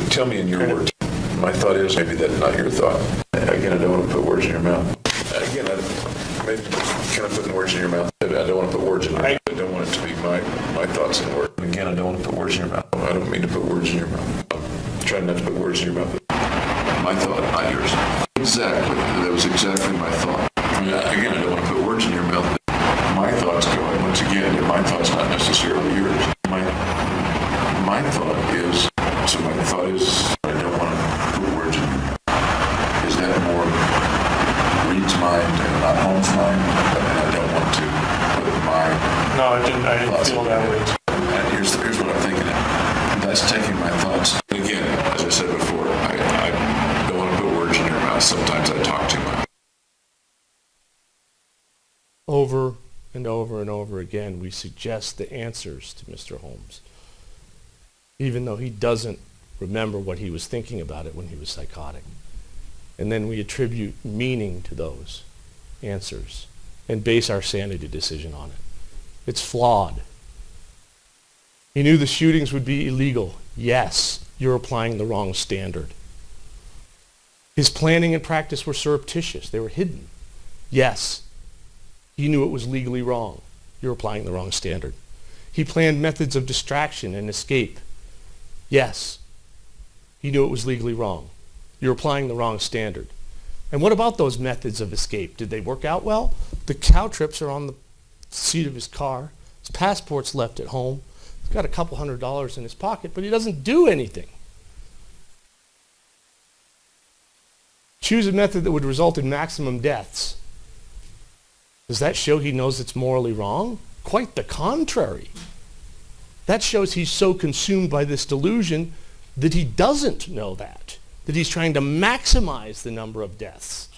Tell me in your words. My thought is maybe that's not your thought. Again, I don't want to put words in your mouth. Again, maybe kind of putting words in your mouth. I don't want to put words in your mouth. I don't want it to be my thoughts and words. Again, I don't want to put words in your mouth. I don't mean to put words in your mouth. I'm trying not to put words in your mouth. My thought, not yours. Exactly. That was exactly my thought. Again, I don't want to put words in your mouth. My thoughts go, and once again, my thought's not necessarily yours. My thought is, so my thought is, I don't want to put words in your mouth. Is that more Reed's mind and not Holmes' mind? And I don't want to put my No, I didn't feel that way. And here's what I'm thinking. That's taking my thoughts. And again, as I said before, I don't want to put words in your mouth. Sometimes I talk too much. Over and over and over again, we suggest the answers to Mr. Holmes, even though he doesn't remember what he was thinking about it when he was psychotic. And then we attribute meaning to those answers and base our sanity decision on it. It's flawed. He knew the shootings would be illegal. Yes, you're applying the wrong standard. His planning and practice were surreptitious. They were hidden. Yes, he knew it was legally wrong. You're applying the wrong standard. He planned methods of distraction and escape. Yes, he knew it was legally wrong. You're applying the wrong standard. And what about those methods of escape? Did they work out well? The cow trips are on the seat of his car. His passport's left at home. He's got a couple $100s in his pocket, but he doesn't do anything. Choose a method that would result in maximum deaths. Does that show he knows it's morally wrong? Quite the contrary. That shows he's so consumed by this delusion that he doesn't know that he's trying to maximize the number of deaths.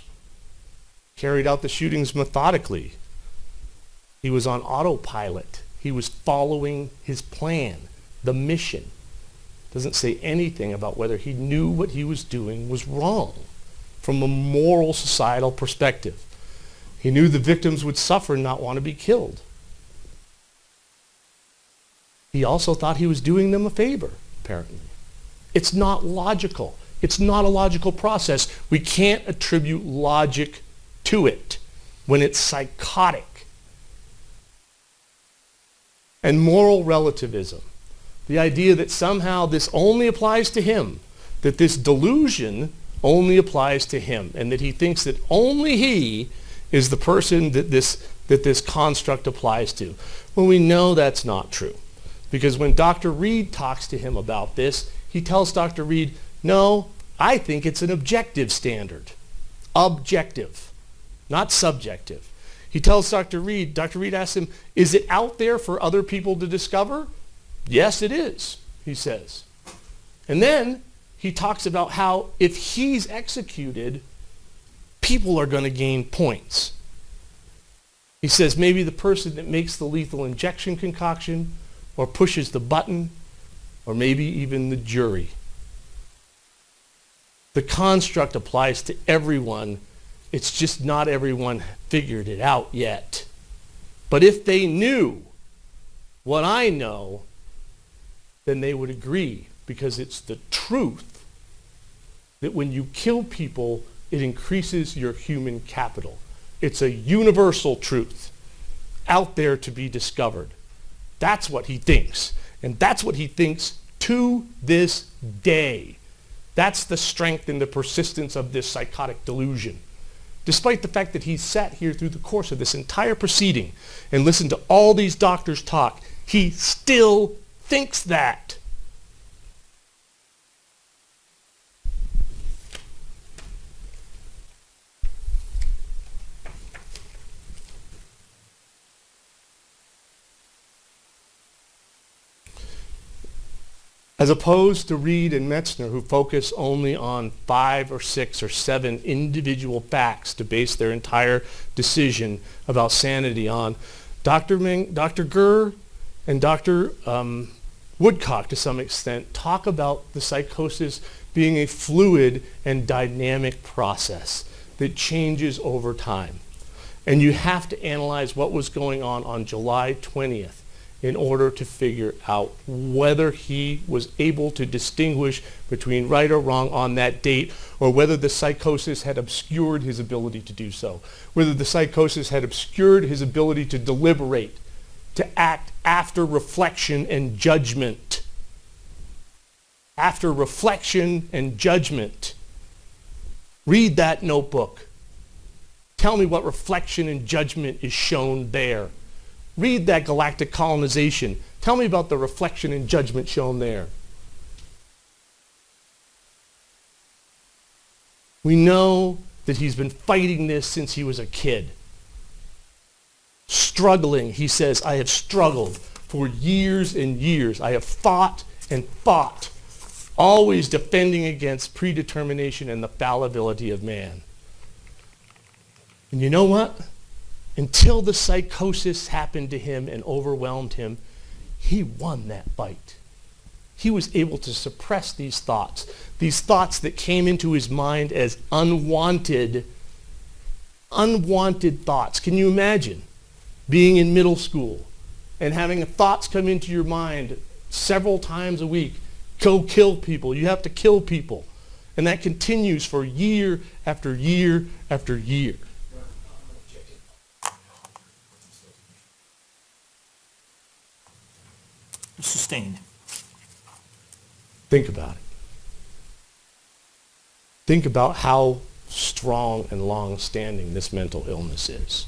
Carried out the shootings methodically. He was on autopilot. He was following his plan, the mission. Doesn't say anything about whether he knew what he was doing was wrong from a moral societal perspective. He knew the victims would suffer and not want to be killed. He also thought he was doing them a favor, apparently. It's not logical. It's not a logical process. We can't attribute logic to it when it's psychotic. And moral relativism, the idea that somehow this only applies to him, that this delusion only applies to him, and that he thinks that only he is the person that this construct applies to. Well, we know that's not true. Because when Dr. Reed talks to him about this, he tells Dr. Reed, no, I think it's an objective standard. Objective, not subjective. He tells Dr. Reed asks him, is it out there for other people to discover? Yes, it is, he says. And then he talks about how if he's executed, people are going to gain points. He says maybe the person that makes the lethal injection concoction or pushes the button, or maybe even the jury. The construct applies to everyone It's just not everyone figured it out yet. But if they knew what I know, then they would agree, because it's the truth that when you kill people, it increases your human capital. It's a universal truth out there to be discovered. That's what he thinks. And that's what he thinks to this day. That's the strength and the persistence of this psychotic delusion. Despite the fact that he's sat here through the course of this entire proceeding and listened to all these doctors talk, he still thinks that. As opposed to Reed and Metzner, who focus only on 5 or 6 or 7 individual facts to base their entire decision about sanity on, Dr. Gurr and Dr. Woodcock, to some extent, talk about the psychosis being a fluid and dynamic process that changes over time. And you have to analyze what was going on July 20th. In order to figure out whether he was able to distinguish between right or wrong on that date, or whether the psychosis had obscured his ability to do so, whether the psychosis had obscured his ability to deliberate, to act after reflection and judgment. After reflection and judgment. Read that notebook. Tell me what reflection and judgment is shown there. Read that Galactic Colonization. Tell me about the reflection and judgment shown there. We know that he's been fighting this since he was a kid. Struggling, he says, I have struggled for years and years. I have fought and fought, always defending against predetermination and the fallibility of man. And you know what? Until the psychosis happened to him and overwhelmed him, he won that fight. He was able to suppress these thoughts that came into his mind as unwanted thoughts. Can you imagine being in middle school and having thoughts come into your mind several times a week? Go kill people. You have to kill people. And that continues for year after year after year. Sustained. Think about it. Think about how strong and long-standing this mental illness is.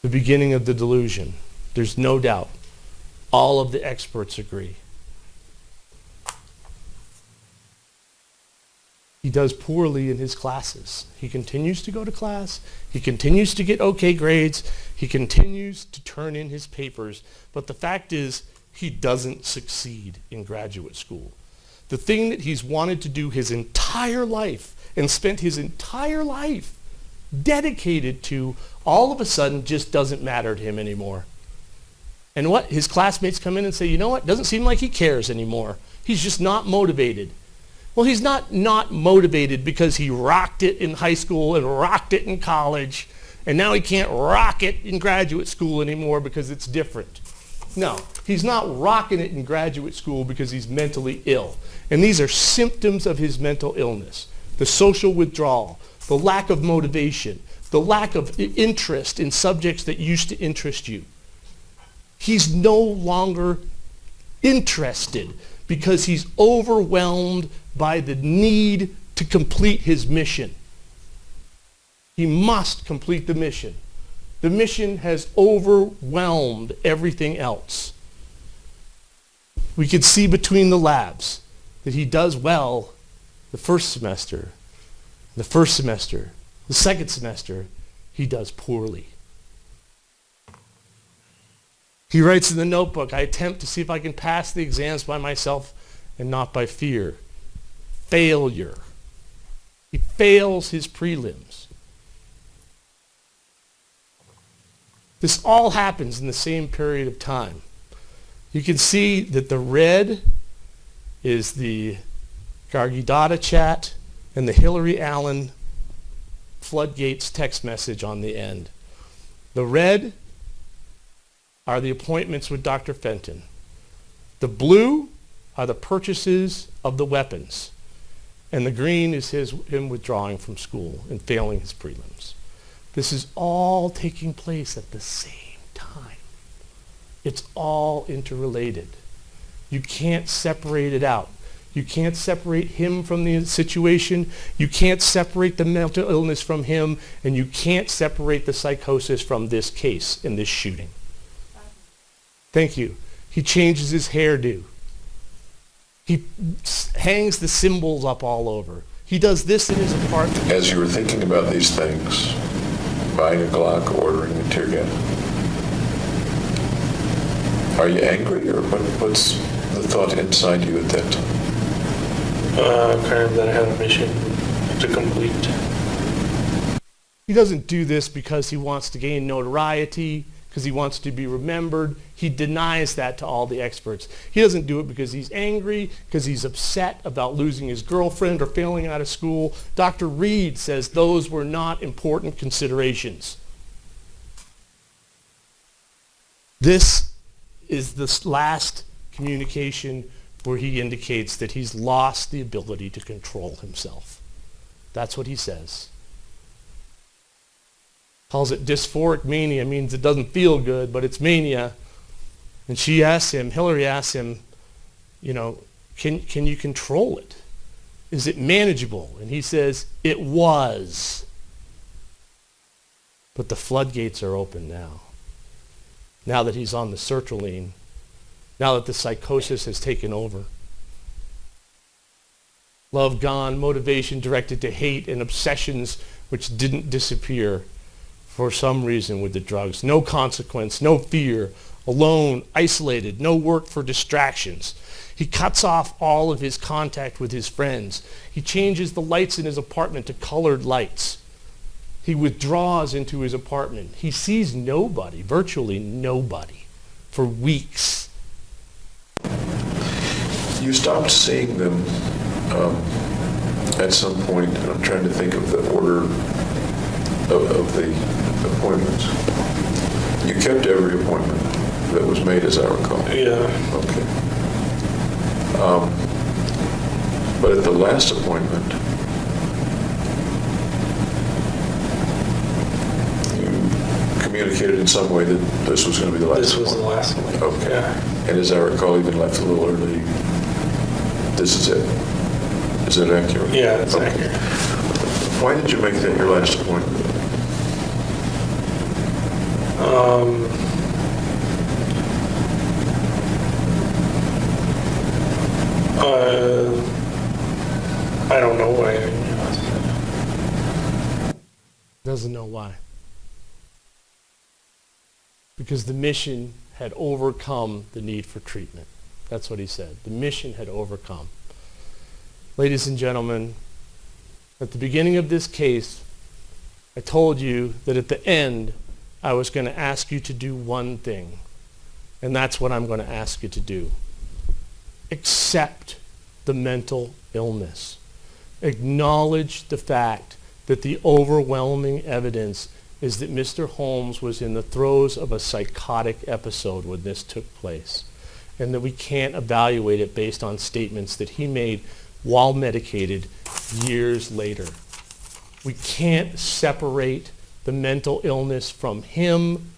The beginning of the delusion, there's no doubt. All of the experts agree. He does poorly in his classes. He continues to go to class. He continues to get okay grades. He continues to turn in his papers. But the fact is, he doesn't succeed in graduate school. The thing that he's wanted to do his entire life and spent his entire life dedicated to, all of a sudden just doesn't matter to him anymore. And what? His classmates come in and say, you know what? Doesn't seem like he cares anymore. He's just not motivated. Well, he's not motivated because he rocked it in high school and rocked it in college, and now he can't rock it in graduate school anymore because it's different. No, he's not rocking it in graduate school because he's mentally ill. And these are symptoms of his mental illness. The social withdrawal, the lack of motivation, the lack of interest in subjects that used to interest you. He's no longer interested because he's overwhelmed by the need to complete his mission. He must complete the mission. The mission has overwhelmed everything else. We could see between the labs that he does well the first semester. The second semester, he does poorly. He writes in the notebook, I attempt to see if I can pass the exams by myself and not by fear. Failure. He fails his prelims. This all happens in the same period of time. You can see that the red is the Gargidata chat, and the Hillary Allen floodgates text message on the end. The red are the appointments with Dr. Fenton. The blue are the purchases of the weapons. And the green is him withdrawing from school and failing his prelims. This is all taking place at the same time. It's all interrelated. You can't separate it out. You can't separate him from the situation. You can't separate the mental illness from him. And you can't separate the psychosis from this case in this shooting. Thank you. He changes his hairdo. He hangs the symbols up all over. He does this in his apartment. As you were thinking about these things, buying a Glock, ordering a tear gas, are you angry, or what's the thought inside you at that time? Kind of that I have a mission to complete. He doesn't do this because he wants to gain notoriety, because he wants to be remembered. He denies that to all the experts. He doesn't do it because he's angry, because he's upset about losing his girlfriend or failing out of school. Dr. Reed says those were not important considerations. This is the last communication where he indicates that he's lost the ability to control himself. That's what he says. Calls it dysphoric mania, means it doesn't feel good, but it's mania. And she asks him, Hillary asks him, can you control it? Is it manageable? And he says, it was. But the floodgates are open now. Now that he's on the sertraline, now that the psychosis has taken over. Love gone, motivation directed to hate, and obsessions which didn't disappear for some reason with the drugs. No consequence, no fear, alone, isolated, no work for distractions. He cuts off all of his contact with his friends. He changes the lights in his apartment to colored lights. He withdraws into his apartment. He sees nobody, virtually nobody, for weeks. You stopped seeing them at some point, and I'm trying to think of the order of the appointments. You kept every appointment that was made, as I recall. Yeah. Okay. But at the last appointment, you communicated in some way that this was going to be the last This was the appointment. last one. Okay. Yeah. And as I recall, even left a little early. This is it. Is that accurate? Yeah, that's Okay. accurate. Why did you make that your last appointment? I don't know why. Doesn't know why. Because the mission had overcome the need for treatment. That's what he said. The mission had overcome. Ladies and gentlemen, at the beginning of this case, I told you that at the end, I was going to ask you to do one thing. And that's what I'm going to ask you to do. Accept the mental illness. Acknowledge the fact that the overwhelming evidence is that Mr. Holmes was in the throes of a psychotic episode when this took place, and that we can't evaluate it based on statements that he made while medicated years later. We can't separate the mental illness from him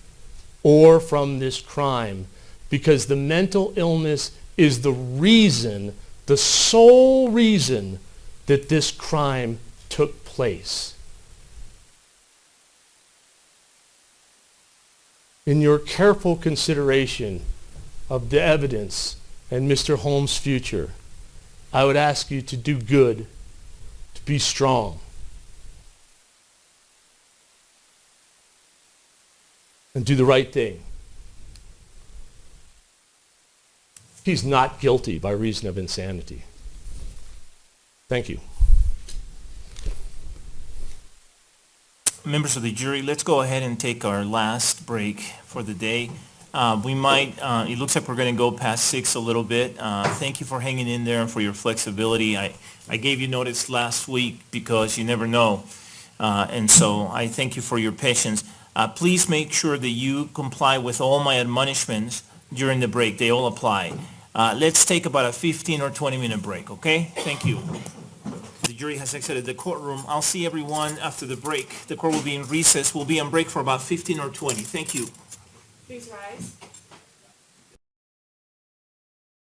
or from this crime, because the mental illness is the reason, the sole reason, that this crime took place. In your careful consideration of the evidence and Mr. Holmes' future, I would ask you to do good, to be strong, and do the right thing. He's not guilty by reason of insanity. Thank you. Members of the jury, let's go ahead and take our last break for the day. We might, it looks like we're going to go past 6 a little bit. Thank you for hanging in there and for your flexibility. I gave you notice last week because you never know. And so I thank you for your patience. Please make sure that you comply with all my admonishments during the break. They all apply. Let's take about a 15 or 20-minute break, okay? Thank you. The jury has exited the courtroom. I'll see everyone after the break. The court will be in recess. We'll be on break for about 15 or 20. Thank you. Please rise.